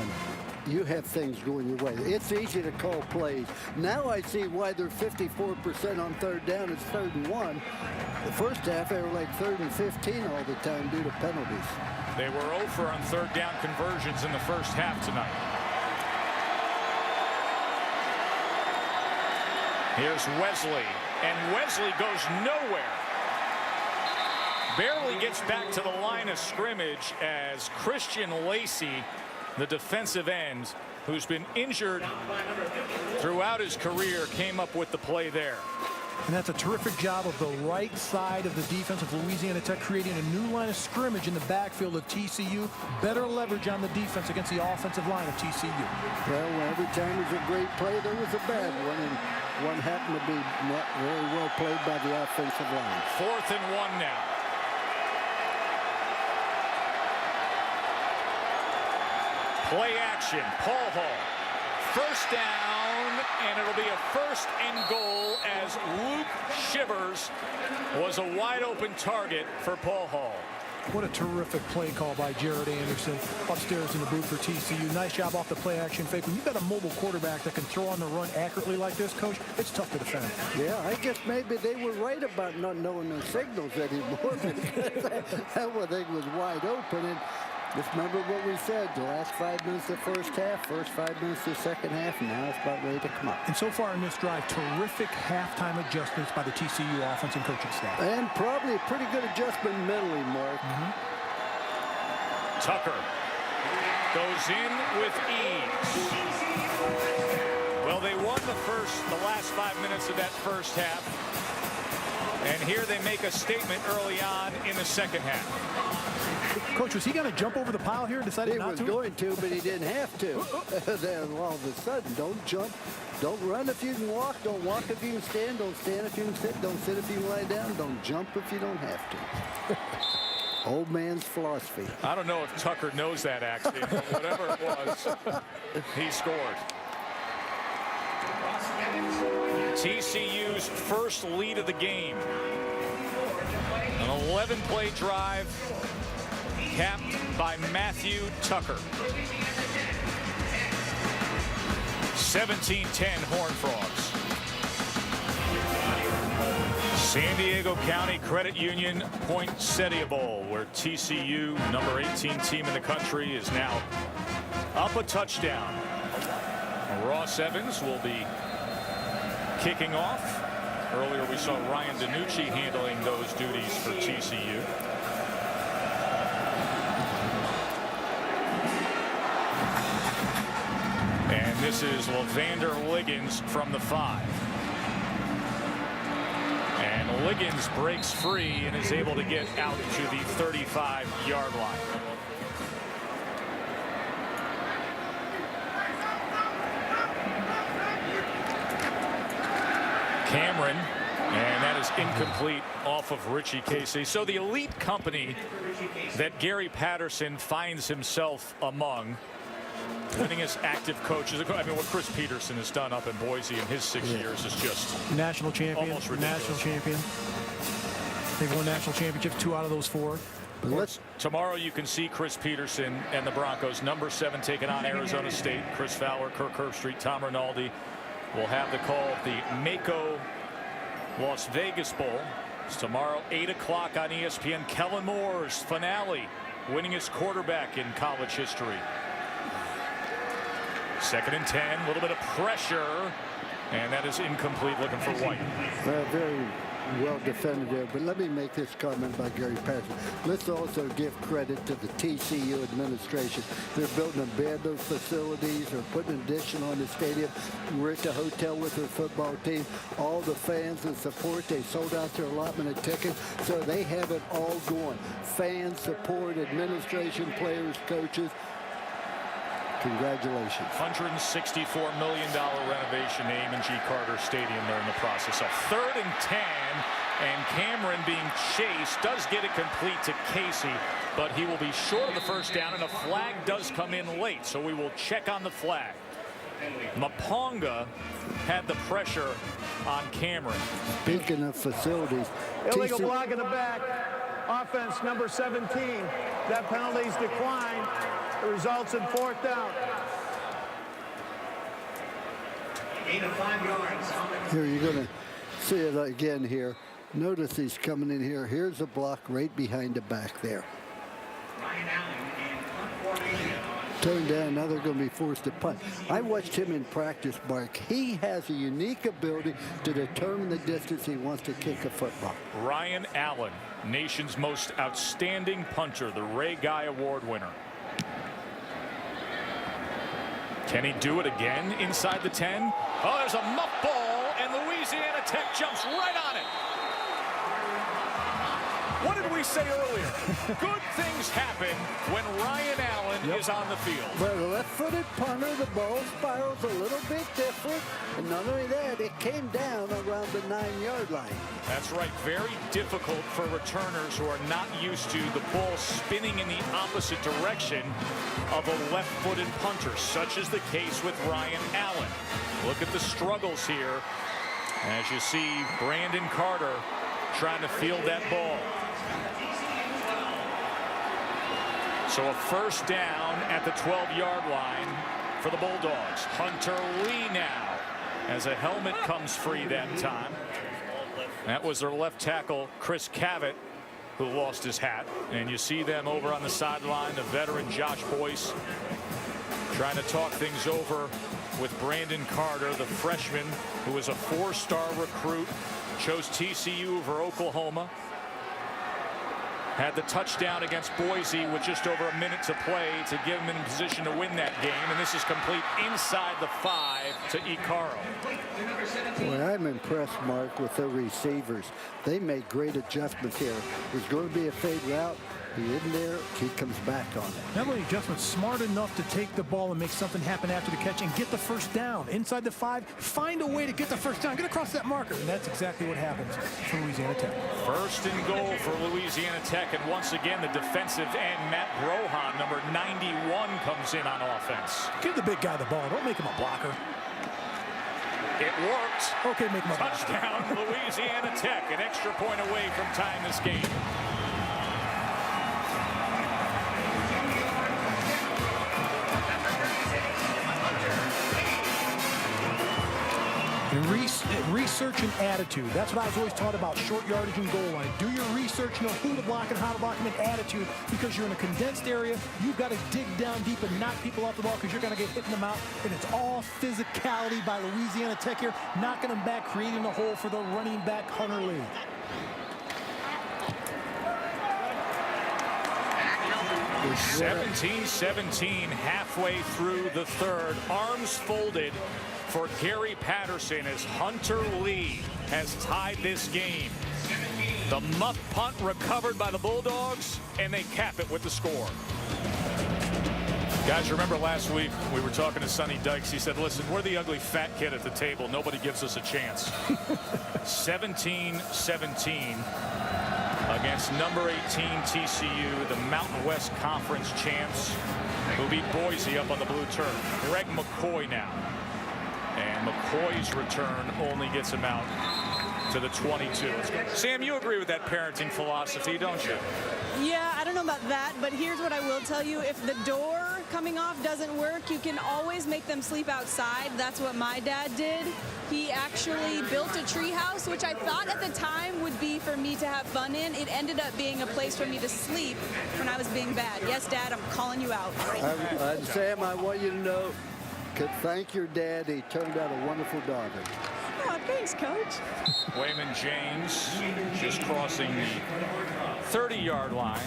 you have things going your way. It's easy to call plays. Now I see why they're 54% on 3rd down. It's 3rd and 1. The first half, they were like 3rd and 15 all the time due to penalties. They were 0 for on 3rd down conversions in the first half tonight. Here's Wesley, and Wesley goes nowhere. Barely gets back to the line of scrimmage as Christian Lacey, the defensive end, who's been injured throughout his career, came up with the play there. And that's a terrific job of the right side of the defense of Louisiana Tech, creating a new line of scrimmage in the backfield of TCU. Better leverage on the defense against the offensive line of TCU. Well, every time there's a great play, there was a bad one, and one happened to be not very well played by the offensive line. 4th and 1 now. Play action. Paul Hall. 1st down, and it'll be a 1st and goal as Luke Shivers was a wide open target for Paul Hall. What a terrific play call by Jared Anderson upstairs in the booth for TCU. Nice job off the play action fake. When you've got a mobile quarterback that can throw on the run accurately like this, Coach, it's tough to defend. Yeah, I guess maybe they were right about not knowing the signals anymore because that one thing was wide open. And just remember what we said, the last 5 minutes of the first half, first 5 minutes of the second half, and now it's about ready to come up. And so far in this drive, terrific halftime adjustments by the TCU offense and coaching staff. And probably a pretty good adjustment mentally, Mark. Tucker goes in with ease. Well, they won the last 5 minutes of that first half. And here they make a statement early on in the second half. Coach, was he going to jump over the pile here and decided not to? He was going to, but he didn't have to. Then all of a sudden, don't jump. Don't run if you can walk. Don't walk if you can stand. Don't stand if you can sit. Don't sit if you can lie down. Don't jump if you don't have to. Old man's philosophy. I don't know if Tucker knows that actually, but whatever it was, he scored. TCU's first lead of the game. An 11-play drive capped by Matthew Tucker. 17-10 Horned Frogs. San Diego County Credit Union Poinsettia Bowl, where TCU, number 18 team in the country, is now up a touchdown. Ross Evans will be kicking off. Earlier we saw Ryan DiNucci handling those duties for TCU. And this is Lavander Liggins from the 5. And Liggins breaks free and is able to get out to the 35-yard line. Cameron, and that is is incomplete off of Richie Casey. So the elite company that Gary Patterson finds himself among, winningest active coaches. I mean, what Chris Peterson has done up in Boise in his 6 years is just national champion. Almost ridiculous. National champion. They've won national championships 2 out of those 4. Tomorrow you can see Chris Peterson and the Broncos, number 7, taking on Arizona State. Chris Fowler, Kirk Herbstreit, Tom Rinaldi will have the call of the Mako Las Vegas Bowl. It's tomorrow, 8 o'clock on ESPN. Kellen Moore's finale, winningest quarterback in college history. 2nd and 10, a little bit of pressure, and that is incomplete, looking for White. Very well defended there, but let me make this comment by Gary Patterson. Let's also give credit to the TCU administration. They're building a brand new facilities. They're putting an addition on the stadium. We're at the hotel with their football team. All the fans and support, they sold out their allotment of tickets, so they have it all going. Fans, support, administration, players, coaches. Congratulations. $164 million renovation to Amon G. Carter Stadium. They're in the process of 3rd and 10, and Cameron being chased does get it complete to Casey, but he will be short of the first down, and a flag does come in late, so we will check on the flag. Maponga had the pressure on Cameron. Speaking of facilities, Illegal block in the back. Offense number 17. That penalty's declined. It results in 4th down. Gain of 5 yards. here you're going to see it again here. Notice he's coming in here. Here's a block right behind the back there. Ryan Allen and punt formation. Turned down, now they're going to be forced to punt. I watched him in practice, Mark. He has a unique ability to determine the distance he wants to kick a football. Ryan Allen, nation's most outstanding punter, the Ray Guy Award winner. Can he do it again inside the 10? Oh, there's a muff ball, and Louisiana Tech jumps right on it. What did we say earlier? Good things happen when Ryan Allen is on the field. But a left-footed punter, the ball spirals a little bit different. And not only that, it came down around the 9-yard line. That's right. Very difficult for returners who are not used to the ball spinning in the opposite direction of a left-footed punter, such is the case with Ryan Allen. Look at the struggles here as you see Brandon Carter trying to field that ball. So a first down at the 12-yard line for the Bulldogs. Hunter Lee now as a helmet comes free that time. That was their left tackle, Chris Cavett, who lost his hat. And you see them over on the sideline, the veteran Josh Boyce trying to talk things over with Brandon Carter, the freshman who was a 4-star recruit, chose TCU over Oklahoma. Had the touchdown against Boise with just over a minute to play to give him in position to win that game. And this is complete inside the 5 to Icaro. Boy, I'm impressed, Mark, with their receivers. They make great adjustments here. There's going to be a fade route. He isn't there. He comes back on it. Not only adjustment, smart enough to take the ball and make something happen after the catch and get the first down. Inside the 5, find a way to get the first down. Get across that marker. And that's exactly what happens for Louisiana Tech. First and goal for Louisiana Tech. And once again, the defensive end, Matt Brohan, number 91, comes in on offense. Give the big guy the ball. Don't make him a blocker. It worked. Okay, make him a blocker. Touchdown, Louisiana Tech. An extra point away from tying this game. Research and attitude. That's what I was always taught about short yardage and goal line. Do your research, know who to block and how to block them, and attitude, because you're in a condensed area. You've got to dig down deep and knock people off the ball because you're going to get hitting them out. And it's all physicality by Louisiana Tech here, knocking them back, creating the hole for the running back, Hunter Lee. It's 17-17 halfway through the 3rd. Arms folded for Gary Patterson as Hunter Lee has tied this game. The muff punt recovered by the Bulldogs, and they cap it with the score. Guys, remember last week we were talking to Sonny Dykes. He said, listen, we're the ugly fat kid at the table. Nobody gives us a chance. 17-17 against number 18 TCU, the Mountain West Conference champs, who beat Boise up on the blue turf. Greg McCoy now. And McCoy's return only gets him out to the 22. Sam, you agree with that parenting philosophy, don't you? Yeah, I don't know about that, but here's what I will tell you. If the door coming off doesn't work, you can always make them sleep outside. That's what my dad did. He actually built a tree house, which I thought at the time would be for me to have fun in. It ended up being a place for me to sleep when I was being bad. Yes, Dad, I'm calling you out. Sam, I want you to know, thank your dad. He turned out a wonderful daughter. Oh, thanks, Coach. Wayman James just crossing the 30-yard line.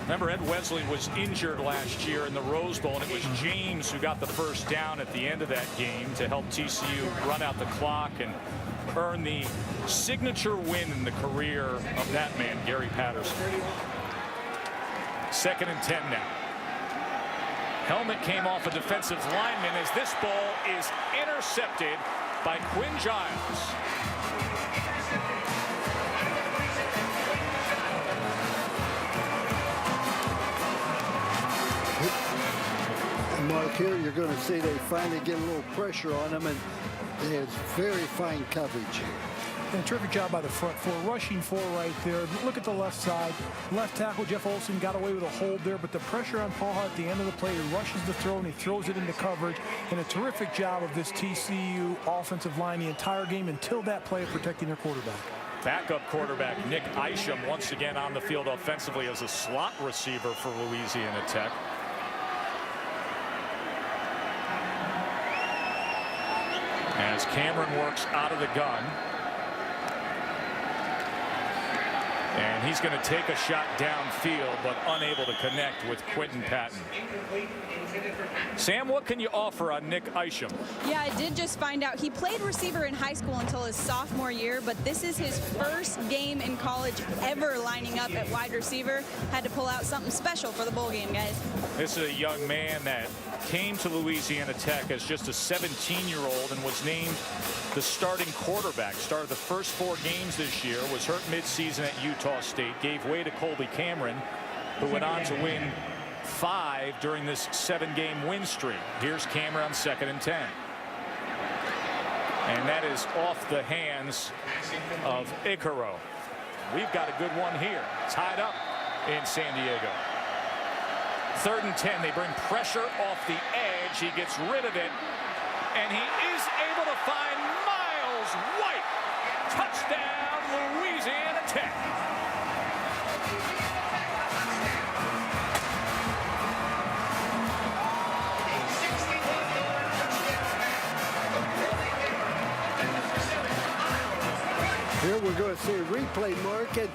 Remember, Ed Wesley was injured last year in the Rose Bowl, and it was James who got the first down at the end of that game to help TCU run out the clock and earn the signature win in the career of that man, Gary Patterson. 2nd and 10 now. Helmet came off a defensive lineman as this ball is intercepted by Quinn Giles. Mark, here you're going to see they finally get a little pressure on him, and there's very fine coverage. And terrific job by the front four, rushing four right there. Look at the left side. Left tackle Jeff Olson got away with a hold there, but the pressure on Paul Hart at the end of the play, he rushes the throw and he throws it into coverage. And a terrific job of this TCU offensive line the entire game until that play of protecting their quarterback. Backup quarterback Nick Isham once again on the field offensively as a slot receiver for Louisiana Tech. As Cameron works out of the gun. And he's going to take a shot downfield, but unable to connect with Quinton Patton. Sam, what can you offer on Nick Isham? Yeah, I did just find out he played receiver in high school until his sophomore year, but this is his first game in college ever lining up at wide receiver. Had to pull out something special for the bowl game, guys. This is a young man that came to Louisiana Tech as just a 17-year-old and was named the starting quarterback. Started the first 4 games this year, was hurt midseason at Utah State, gave way to Colby Cameron, who went on to win 5 during this 7-game win streak. Here's Cameron on 2nd and 10. And that is off the hands of Icaro. We've got a good one here. Tied up in San Diego. 3rd and 10. They bring pressure off the edge. He gets rid of it. And he is able to find Miles White. Touchdown, Louisiana Tech. Here we're going to see a replay, Mark, and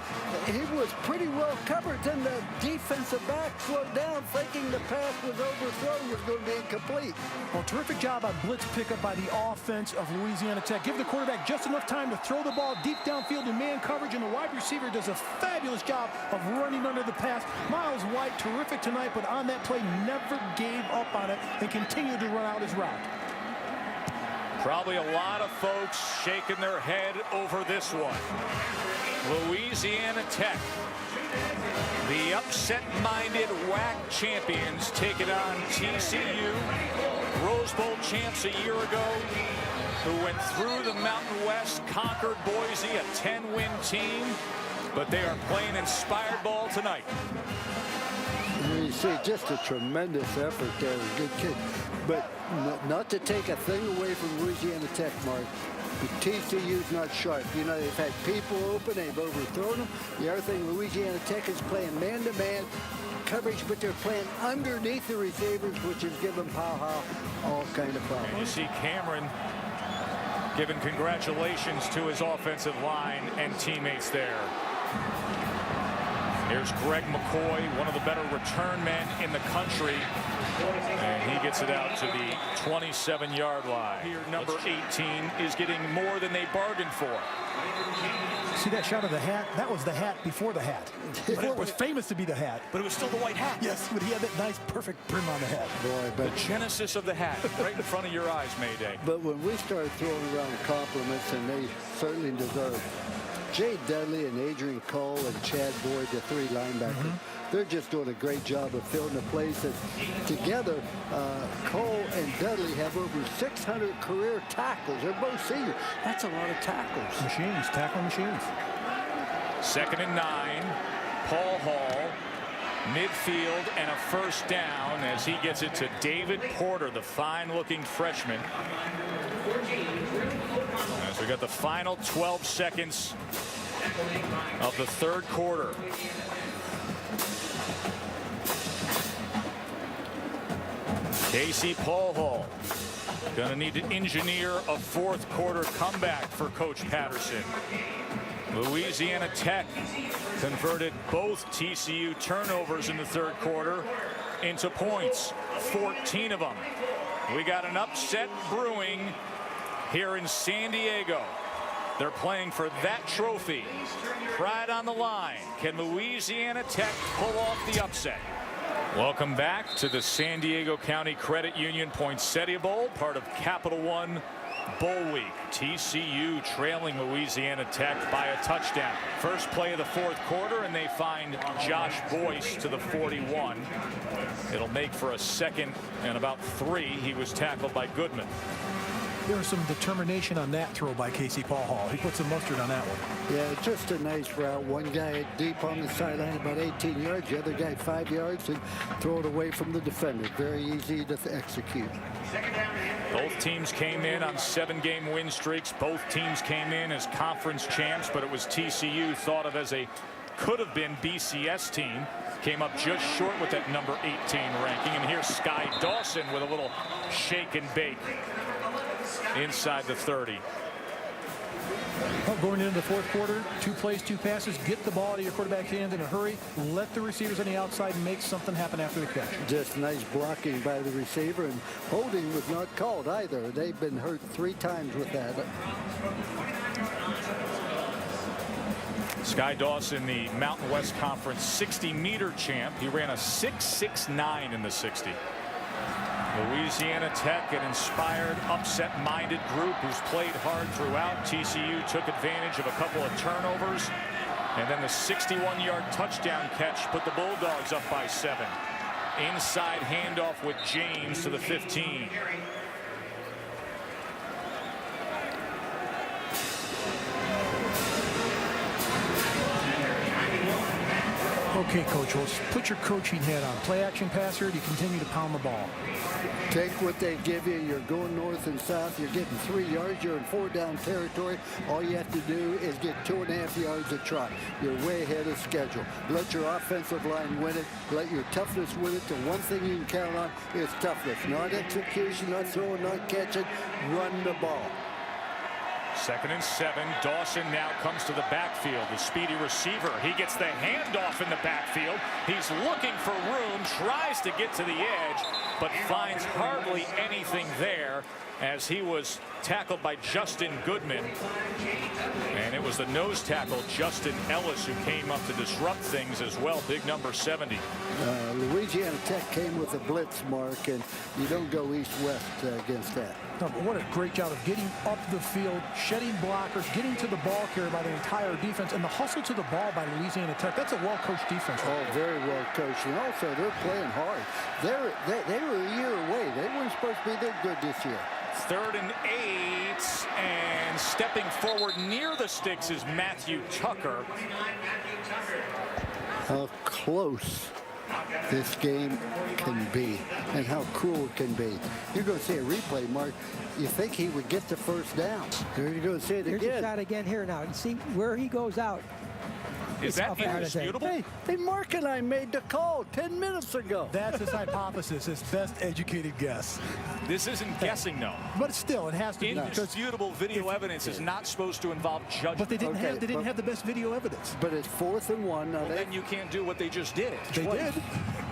he was pretty well covered. Then the defensive back slowed down, thinking the pass was overthrown, was going to be incomplete. Well, terrific job on blitz pickup by the offense of Louisiana Tech. Give the quarterback just enough time to throw the ball deep downfield in man coverage, and the wide receiver does a fabulous job of running under the pass. Miles White, terrific tonight, but on that play, never gave up on it and continued to run out his route. Probably a lot of folks shaking their head over this one. Louisiana Tech, the upset-minded WAC champions, taking on TCU, Rose Bowl champs a year ago, who went through the Mountain West, conquered Boise, a 10-win team, but they are playing inspired ball tonight. You see just a tremendous effort there, good kid. But not to take a thing away from Louisiana Tech, Mark. But TCU's not sharp. You know, they've had people open, they've overthrown them. The other thing, Louisiana Tech is playing man-to-man coverage, but they're playing underneath the receivers, which has given Powell all kind of problems. And you see Cameron giving congratulations to his offensive line and teammates there. Here's Greg McCoy, one of the better return men in the country. And he gets it out to the 27-yard line. Here, number 18 is getting more than they bargained for. See that shot of the hat? That was the hat before the hat. Before it was famous to be the hat. But it was still the white hat. Yes, but he had that nice, perfect brim on the hat. Boy, but The genesis of the hat, right in front of your eyes, Mayday. But when we start throwing around compliments, and they certainly deserve, Jay Dudley and Adrian Cole and Chad Boyd, the three linebackers, they're just doing a great job of filling the place. And together, Cole and Dudley have over 600 career tackles. They're both seniors. That's a lot of tackles. Machines, tackle machines. 2nd and 9. Paul Hall, midfield, and a first down as he gets it to David Porter, the fine-looking freshman. As we got the final 12 seconds of the 3rd quarter. Casey Paul Hall going to need to engineer a 4th quarter comeback for Coach Patterson. Louisiana Tech converted both TCU turnovers in the 3rd quarter into points, 14 of them. We got an upset brewing here in San Diego. They're playing for that trophy. Pride on the line. Can Louisiana Tech pull off the upset? Welcome back to the San Diego County Credit Union Poinsettia Bowl, part of Capital One Bowl Week. TCU trailing Louisiana Tech by a touchdown. First play of the 4th quarter, and they find Josh Boyce to the 41. It'll make for a 2nd and about 3. He was tackled by Goodman. There was some determination on that throw by Casey Paul Hall. He put some mustard on that one. Yeah, just a nice route. One guy deep on the sideline, about 18 yards. The other guy 5 yards, and throw it away from the defender. Very easy to execute. Both teams came in on 7-game win streaks. Both teams came in as conference champs, but it was TCU thought of as a could-have-been BCS team. Came up just short with that number 18 ranking. And here's Sky Dawson with a little shake and bake inside the 30. Well, going into the 4th quarter, 2 plays, 2 passes. Get the ball to your quarterback's hands in a hurry. Let the receivers on the outside make something happen after the catch. Just nice blocking by the receiver, and holding was not called either. They've been hurt 3 times with that. Sky Dawson, the Mountain West Conference 60-meter champ. He ran a 6.69 in the 60. Louisiana Tech, an inspired, upset-minded group who's played hard throughout. TCU took advantage of a couple of turnovers, and then the 61-yard touchdown catch put the Bulldogs up by 7. Inside handoff with James to the 15. Okay, Coach Holtz, put your coaching hat on. Play action passer, you continue to pound the ball. Take what they give you. You're going north and south. You're getting 3 yards. You're in 4-down territory. All you have to do is get 2.5 yards a trot. You're way ahead of schedule. Let your offensive line win it. Let your toughness win it. The one thing you can count on is toughness. Not execution, not throwing, not catching. Run the ball. 2nd and 7. Dawson now comes to the backfield. The speedy receiver. He gets the handoff in the backfield. He's looking for room, tries to get to the edge, but finds hardly anything there as he was tackled by Justin Goodman. And it was the nose tackle, Justin Ellis, who came up to disrupt things as well. Big number 70. Louisiana Tech came with a blitz, Mark, and you don't go east-west against that. No, but what a great job of getting up the field, shedding blockers, getting to the ball carrier by the entire defense, and the hustle to the ball by Louisiana Tech. That's a well-coached defense. Oh, very well coached. And also, they're playing hard. They were a year away. They weren't supposed to be that good this year. 3rd and 8, and stepping forward near the sticks is Matthew Tucker. How close this game can be and how cruel it can be. You're going to see a replay, Mark. You think he would get the 1st down. There you go, see it again. Here's the shot again here now. You see where he goes out. Is that indisputable? Hey, Mark and I made the call 10 minutes ago. That's his hypothesis, his best educated guess. This isn't guessing, though. But still, it has to be. Indisputable video evidence is not supposed to involve judgment. But they didn't have the best video evidence. But it's 4th and 1. Now then you can't do what they just did. They did.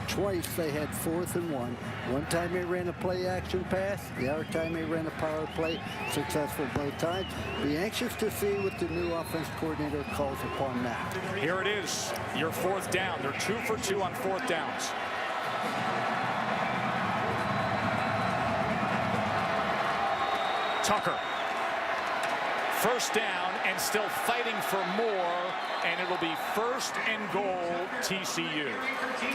Twice they had 4th and 1. One time they ran a play action pass. The other time they ran a power play. Successful both times. Be anxious to see what the new offense coordinator calls upon that. Here it is, your 4th down. They're 2 for 2 on 4th downs. Tucker. 1st down and still fighting for more, and it'll be 1st and goal TCU.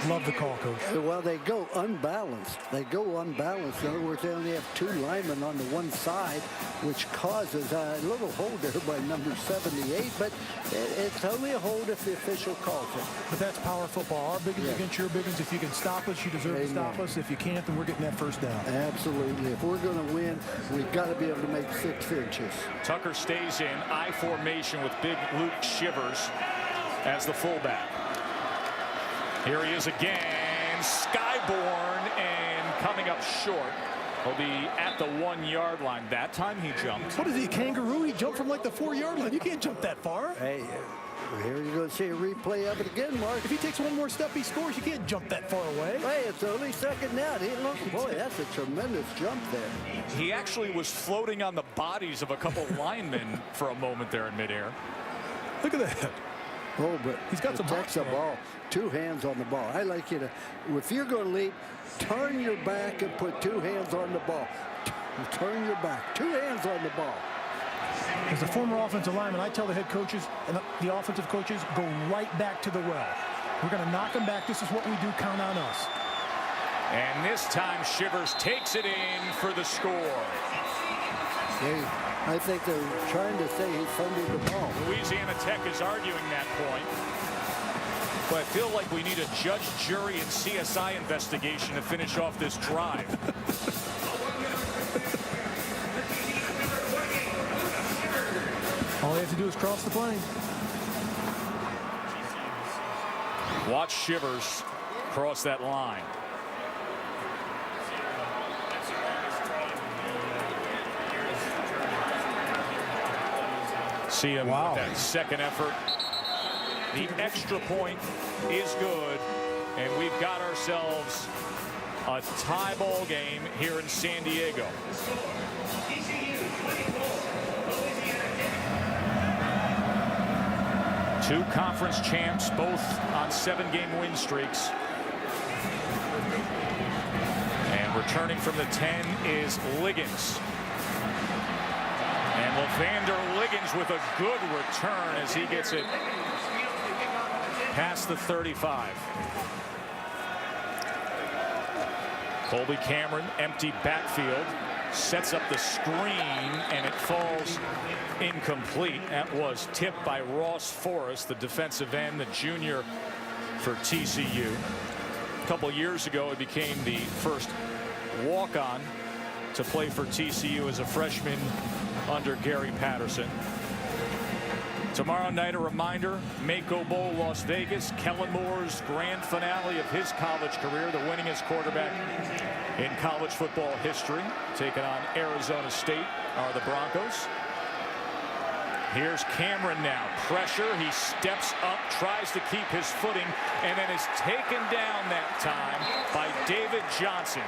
Love the call, Coach. Well, they go unbalanced. In other words, they only have 2 linemen on the one side, which causes a little hold there by number 78, but it's only a hold if the official calls it. But that's power football. Our big ones against your big ones. If you can stop us, you deserve to stop us. If you can't, then we're getting that 1st down. Absolutely. If we're going to win, we've got to be able to make 6 inches. Tucker stays in I formation with big Luke Shivers as the fullback. Here he is again, Skyborn, and coming up short. He'll be at the 1-yard line. That time he jumped. What is he, a kangaroo? He jumped from like the 4-yard line. You can't jump that far. Hey, here you're going to see a replay of it again, Mark. If he takes one more step, he scores. You can't jump that far away. Hey, it's only 2nd down. Boy, that's a tremendous jump there. He actually was floating on the bodies of a couple linemen for a moment there in midair. Look at that. Oh, but he's got some protects the ball. 2 hands on the ball. I like you to, if you're going to leap, turn your back and put 2 hands on the ball. Turn your back. 2 hands on the ball. As a former offensive lineman, I tell the head coaches and the offensive coaches, go right back to the well. We're going to knock them back. This is what we do. Count on us. And this time Shivers takes it in for the score. I think they're trying to say he fumbled the ball. Louisiana Tech is arguing that point. But I feel like we need a judge, jury, and CSI investigation to finish off this drive. All they have to do is cross the plane. Watch Shivers cross that line. See him with that 2nd effort. The extra point is good, and we've got ourselves a tie ball game here in San Diego. Two conference champs, both on 7-game win streaks. And returning from the 10 is Liggins. And Levander Liggins with a good return as he gets it past the 35. Colby Cameron, empty backfield, sets up the screen, and it falls incomplete. That was tipped by Ross Forrest, the defensive end, the junior for TCU. A couple years ago, he became the first walk-on to play for TCU as a freshman under Gary Patterson. Tomorrow night, a reminder, Mako Bowl, Las Vegas, Kellen Moore's grand finale of his college career, the winningest quarterback in college football history. Taking on Arizona State are the Broncos. Here's Cameron now. Pressure. He steps up, tries to keep his footing, and then is taken down that time by David Johnson.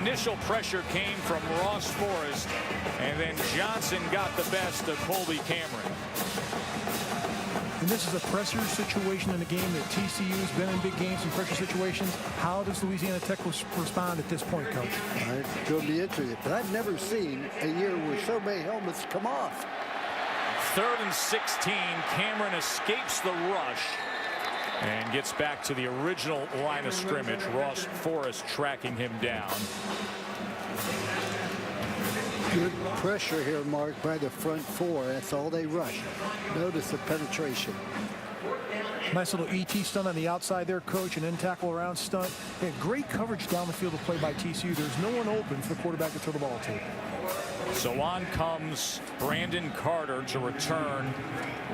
Initial pressure came from Ross Forrest, and then Johnson got the best of Colby Cameron. And this is a pressure situation in a game that TCU's been in big games and pressure situations. How does Louisiana Tech respond at this point, Coach? It's going to be interesting, but I've never seen a year where so many helmets come off. 3rd and 16. Cameron escapes the rush and gets back to the original line of scrimmage. Ross Forrest tracking him down. Good pressure here, Mark, by the front 4. That's all they rush. Notice the penetration. Nice little ET stunt on the outside there, Coach, and then tackle around stunt. They had great coverage down the field of play by TCU. There's no one open for the quarterback to throw the ball to. So on comes Brandon Carter to return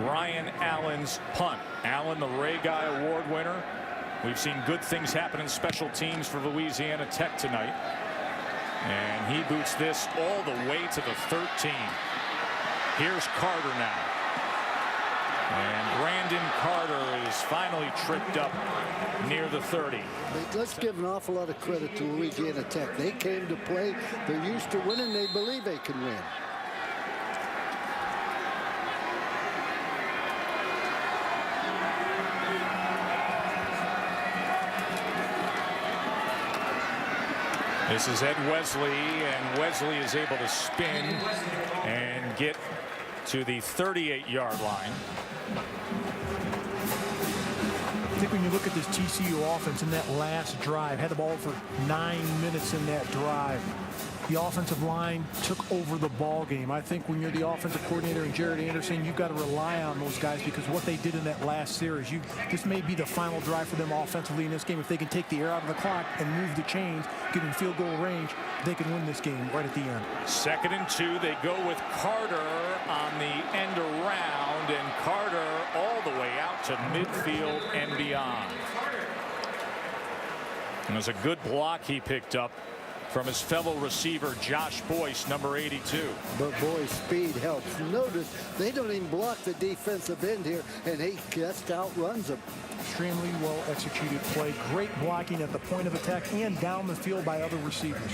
Ryan Allen's punt. Allen, the Ray Guy Award winner. We've seen good things happen in special teams for Louisiana Tech tonight. And he boots this all the way to the 13. Here's Carter now. And Brandon Carter is finally tripped up near the 30. Let's give an awful lot of credit to Louisiana Tech. They came to play. They're used to winning. They believe they can win. This is Ed Wesley, and Wesley is able to spin and get to the 38-yard line. I think when you look at this TCU offense in that last drive, had the ball for 9 minutes in that drive. The offensive line took over the ball game. I think when you're the offensive coordinator and Jared Anderson, you've got to rely on those guys because what they did in that last series, this may be the final drive for them offensively in this game. If they can take the air out of the clock and move the chains, get in field goal range, they can win this game right at the end. 2nd and 2. They go with Carter on the end around, and Carter all the way out to midfield and beyond. And there's a good block he picked up from his fellow receiver Josh Boyce, number 82. But Boy's speed helps. Notice they don't even block the defensive end here, and he just outruns them. Extremely well executed play. Great blocking at the point of attack and down the field by other receivers.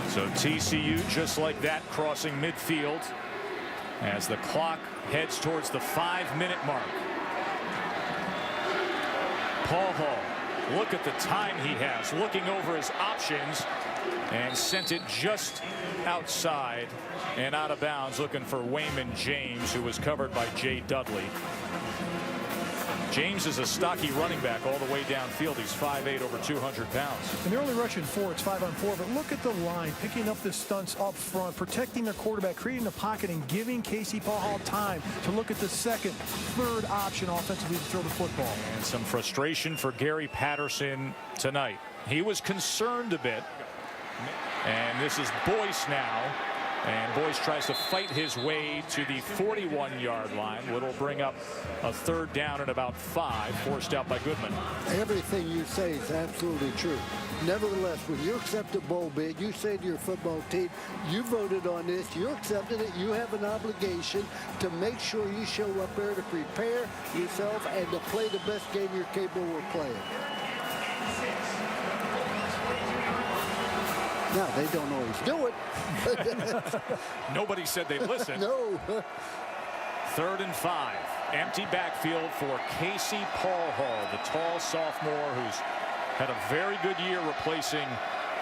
So TCU just like that crossing midfield as the clock heads towards the 5-minute mark. Paul Hall, look at the time he has, looking over his options, and sent it just outside and out of bounds, looking for Wayman James, who was covered by Jay Dudley. James is a stocky running back all the way downfield. He's 5'8", over 200 pounds. And they're only rushing 4. It's 5-on-4. But look at the line, picking up the stunts up front, protecting their quarterback, creating the pocket, and giving Casey Paul Hall time to look at the second, third option offensively to throw the football. And some frustration for Gary Patterson tonight. He was concerned a bit. And this is Boyce now. And Boyce tries to fight his way to the 41-yard line. It'll bring up a 3rd down and about 5, forced out by Goodman. Everything you say is absolutely true. Nevertheless, when you accept a bowl bid, you say to your football team, you voted on this, you accepted it, you have an obligation to make sure you show up there to prepare yourself and to play the best game you're capable of playing. Now, they don't always do it. Nobody said they'd listen. No. 3rd and 5. Empty backfield for Casey Paul Hall, the tall sophomore who's had a very good year replacing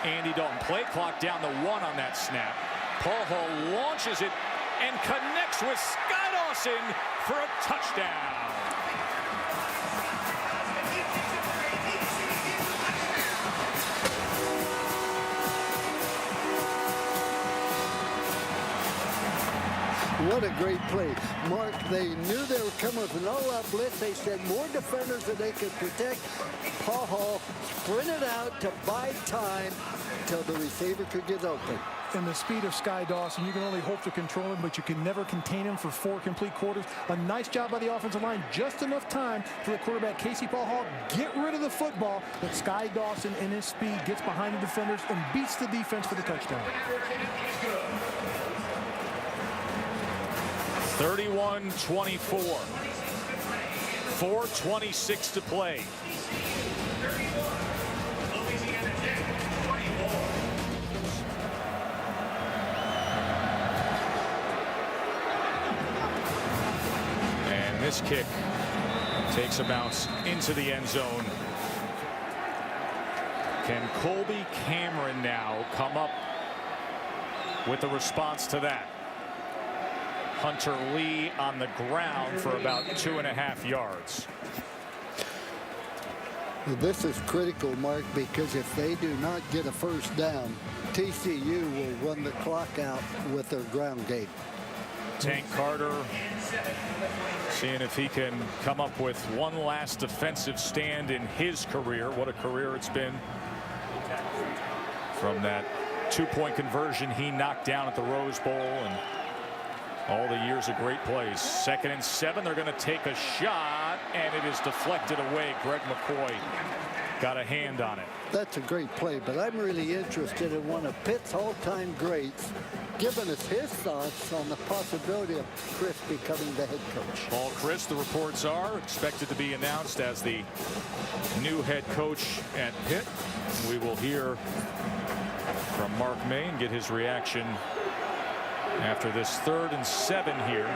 Andy Dalton. Play clock down to 1 on that snap. Paul Hall launches it and connects with Sky Dawson for a touchdown. What a great play. Mark, they knew they were coming with an all-out blitz. They said more defenders than they could protect. Paul Hall sprinted out to buy time until the receiver could get open. And the speed of Sky Dawson, you can only hope to control him, but you can never contain him for 4 complete quarters. A nice job by the offensive line. Just enough time for the quarterback, Casey Paul Hall, get rid of the football. But Sky Dawson, in his speed, gets behind the defenders and beats the defense for the touchdown. 31-24. 4:26 to play. And this kick takes a bounce into the end zone. Can Colby Cameron now come up with a response to that? Hunter Lee on the ground for about 2.5 yards. This is critical, Mark, because if they do not get a first down, TCU will run the clock out with their ground game. Tank Carter seeing if he can come up with one last defensive stand in his career. What a career it's been. From that two-point conversion he knocked down at the Rose Bowl and all the years of great plays. 2nd and 7. They're going to take a shot, and it is deflected away. Greg McCoy got a hand on it. That's a great play, but I'm really interested in one of Pitt's all-time greats giving us his thoughts on the possibility of Chris becoming the head coach. Paul Chryst, the reports are, expected to be announced as the new head coach at Pitt. We will hear from Mark May and get his reaction after this 3rd and 7 here.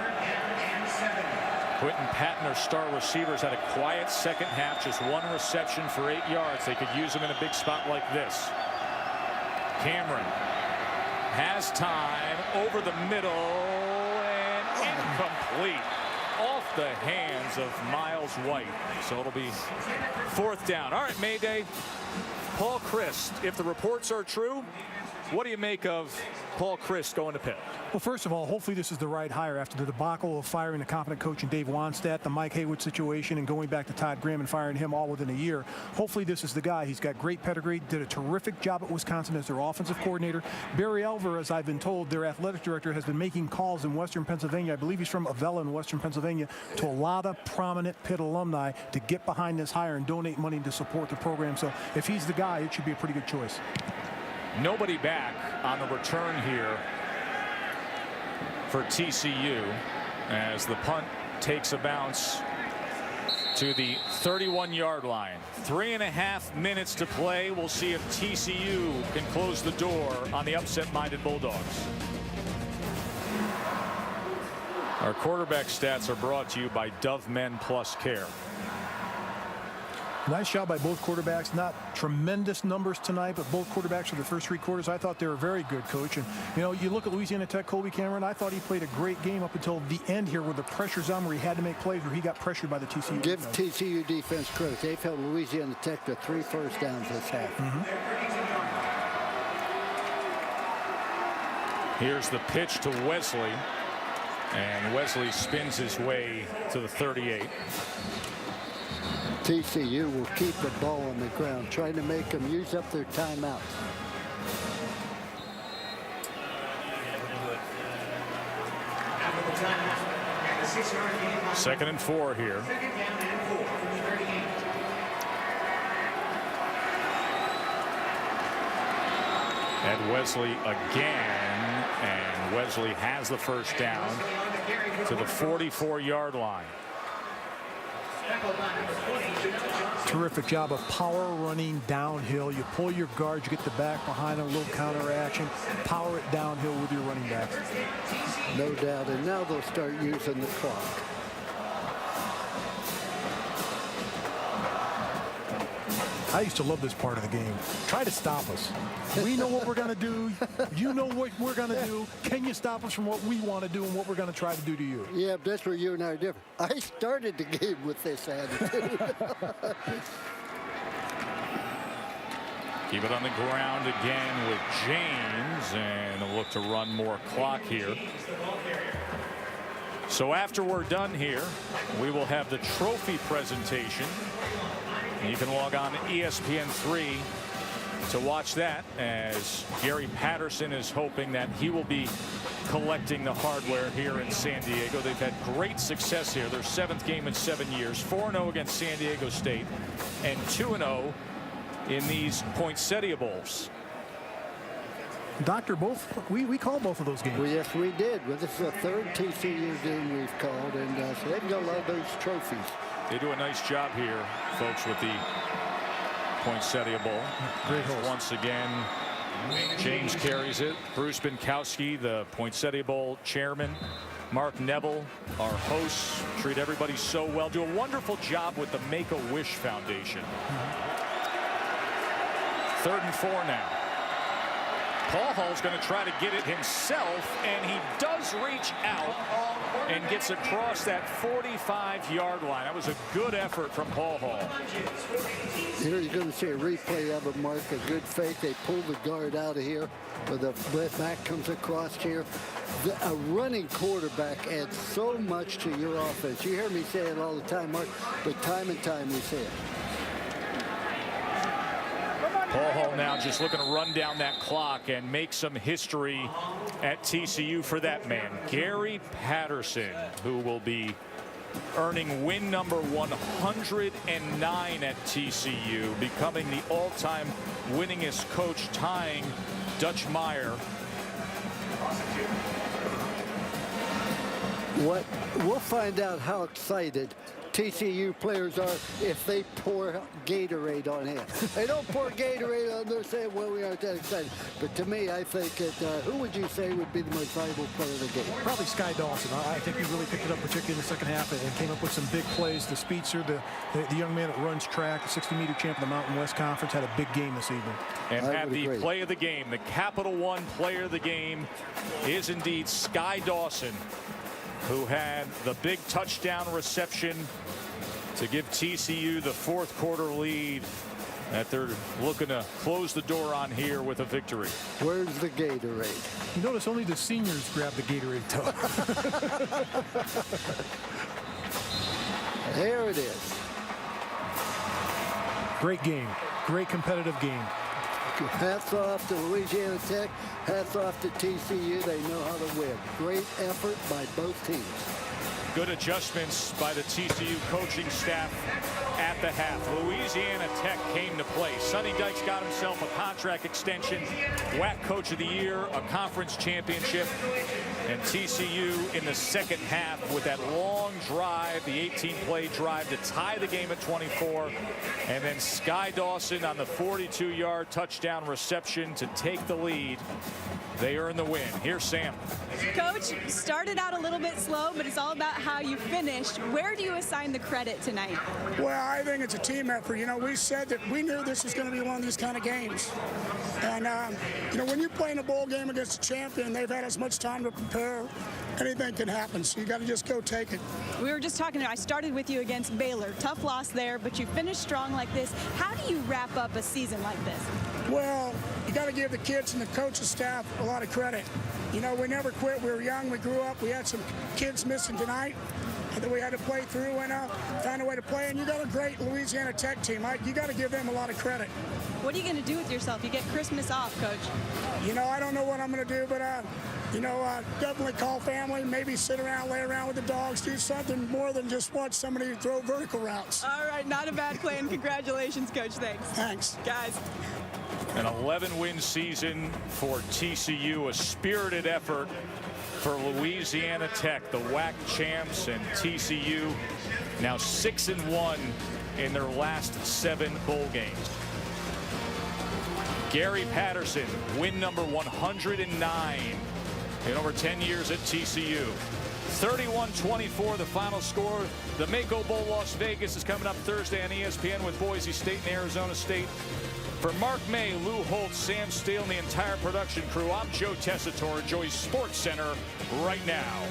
Quinton Patton, our star receivers, had a quiet second half, just 1 reception for 8 yards. They could use him in a big spot like this. Cameron has time over the middle and incomplete off the hands of Miles White. So it'll be 4th down. All right, Mayday. Paul Chryst, if the reports are true, what do you make of Paul Chryst going to Pitt? Well, first of all, hopefully this is the right hire after the debacle of firing the competent coach in Dave Wannstedt, the Mike Haywood situation, and going back to Todd Graham and firing him all within a year. Hopefully this is the guy. He's got great pedigree, did a terrific job at Wisconsin as their offensive coordinator. Barry Elver, as I've been told, their athletic director, has been making calls in Western Pennsylvania. I believe he's from Avella in Western Pennsylvania, to a lot of prominent Pitt alumni to get behind this hire and donate money to support the program. So if he's the guy, it should be a pretty good choice. Nobody back on the return here for TCU as the punt takes a bounce to the 31-yard line. 3.5 minutes to play. We'll see if TCU can close the door on the upset-minded Bulldogs. Our quarterback stats are brought to you by Dove Men Plus Care. Nice job by both quarterbacks. Not tremendous numbers tonight, but both quarterbacks for the first 3 quarters, I thought they were very good, Coach. And, you know, you look at Louisiana Tech, Colby Cameron, I thought he played a great game up until the end here where the pressure's on, where he had to make plays, where he got pressured by the TCU Give defense. TCU defense credit. They've held Louisiana Tech to 3 first downs this half. Here's the pitch to Wesley. And Wesley spins his way to the 38. TCU will keep the ball on the ground, trying to make them use up their timeout. Second and 4 here. And Wesley again, and Wesley has the first down to the 44-yard line. Terrific job of power running downhill. You pull your guard, you get the back behind a little counter action, power it downhill with your running backs. No doubt, and now they'll start using the clock. I used to love this part of the game. Try to stop us. We know what we're going to do. You know what we're going to do. Can you stop us from what we want to do and what we're going to try to do to you? Yeah, that's where you and I are different. I started the game with this attitude. Keep it on the ground again with James, and a look to run more clock here. So after we're done here, we will have the trophy presentation. You can log on to ESPN3 to watch that, as Gary Patterson is hoping that he will be collecting the hardware here in San Diego. They've had great success here. Their 7th game in 7 years, 4-0 against San Diego State, and 2-0 in these Poinsettia Bowls. Doctor, we called both of those games. Well, yes, we did. Well, this is the 3rd TCU game we've called, and so they've got a lot of those trophies. They do a nice job here, folks, with the Poinsettia Bowl. Great host. Once again, James carries it. Bruce Binkowski, the Poinsettia Bowl chairman. Mark Neville, our hosts, treat everybody so well. Do a wonderful job with the Make-A-Wish Foundation. 3rd and 4 now. Paul Hall's going to try to get it himself, and he does reach out and gets across that 45-yard line. That was a good effort from Paul Hall. Here you're going to see a replay of it, Mark. A good fake. They pull the guard out of here, but the back comes across here. A running quarterback adds so much to your offense. You hear me say it all the time, Mark, but time and time we say it. Paul Hall now just looking to run down that clock and make some history at TCU for that man, Gary Patterson, who will be earning win number 109 at TCU, becoming the all-time winningest coach, tying Dutch Meyer. We'll find out how excited TCU players are if they pour Gatorade on him. They don't pour Gatorade on, they're saying, well, we aren't that excited. But to me, I think that who would you say would be the most valuable player of the game? Probably Sky Dawson. I think he really picked it up, particularly in the second half, and came up with some big plays. The speedster, the young man that runs track, the 60-meter champ of the Mountain West Conference, had a big game this evening. And had the play of the game, the Capital One player of the game is indeed Sky Dawson, who had the big touchdown reception to give TCU the fourth quarter lead that they're looking to close the door on here with a victory. Where's the Gatorade? You notice only the seniors grab the Gatorade toe. There it is. Great game. Great competitive game. Hats off to Louisiana Tech. Hats off to TCU. They know how to win. Great effort by both teams. Good adjustments by the TCU coaching staff at the half. Louisiana Tech came to play. Sonny Dykes got himself a contract extension, WAC Coach of the Year, a conference championship, and TCU in the second half with that long drive, the 18-play drive to tie the game at 24, and then Sky Dawson on the 42-yard touchdown reception to take the lead. They earn the win. Here's Sam. Coach, started out a little bit slow, but it's all about how you finished. Where do you assign the credit tonight? Well, I think it's a team effort. You know, we said that we knew this was going to be one of these kind of games. And, you know, when you play in a bowl game against a champion, they've had as much time to prepare. Anything can happen, so you got to just go take it. We were just talking, I started with you against Baylor. Tough loss there, but you finished strong like this. How do you wrap up a season like this? Well, you got to give the kids and the coaching staff a lot of credit. You know, we never quit. We were young. We grew up. We had some kids missing tonight that we had to play through and find a way to play. And you got a great Louisiana Tech team. You got to give them a lot of credit. What are you going to do with yourself? You get Christmas off, Coach. You know, I don't know what I'm going to do, but you know, definitely call family, maybe sit around, lay around with the dogs, do something more than just watch somebody throw vertical routes. All right, not a bad plan. Congratulations, Coach. Thanks. Thanks. Guys. An 11-win season for TCU, a spirited effort for Louisiana Tech, the WAC champs, and TCU now 6-1 in their last 7 bowl games. Gary Patterson, win number 109 in over 10 years at TCU. 31-24 the final score. The Mako Bowl Las Vegas is coming up Thursday on ESPN with Boise State and Arizona State. For Mark May, Lou Holtz, Sam Steele, and the entire production crew, I'm Joe Tessitore. Enjoy Sports Center right now.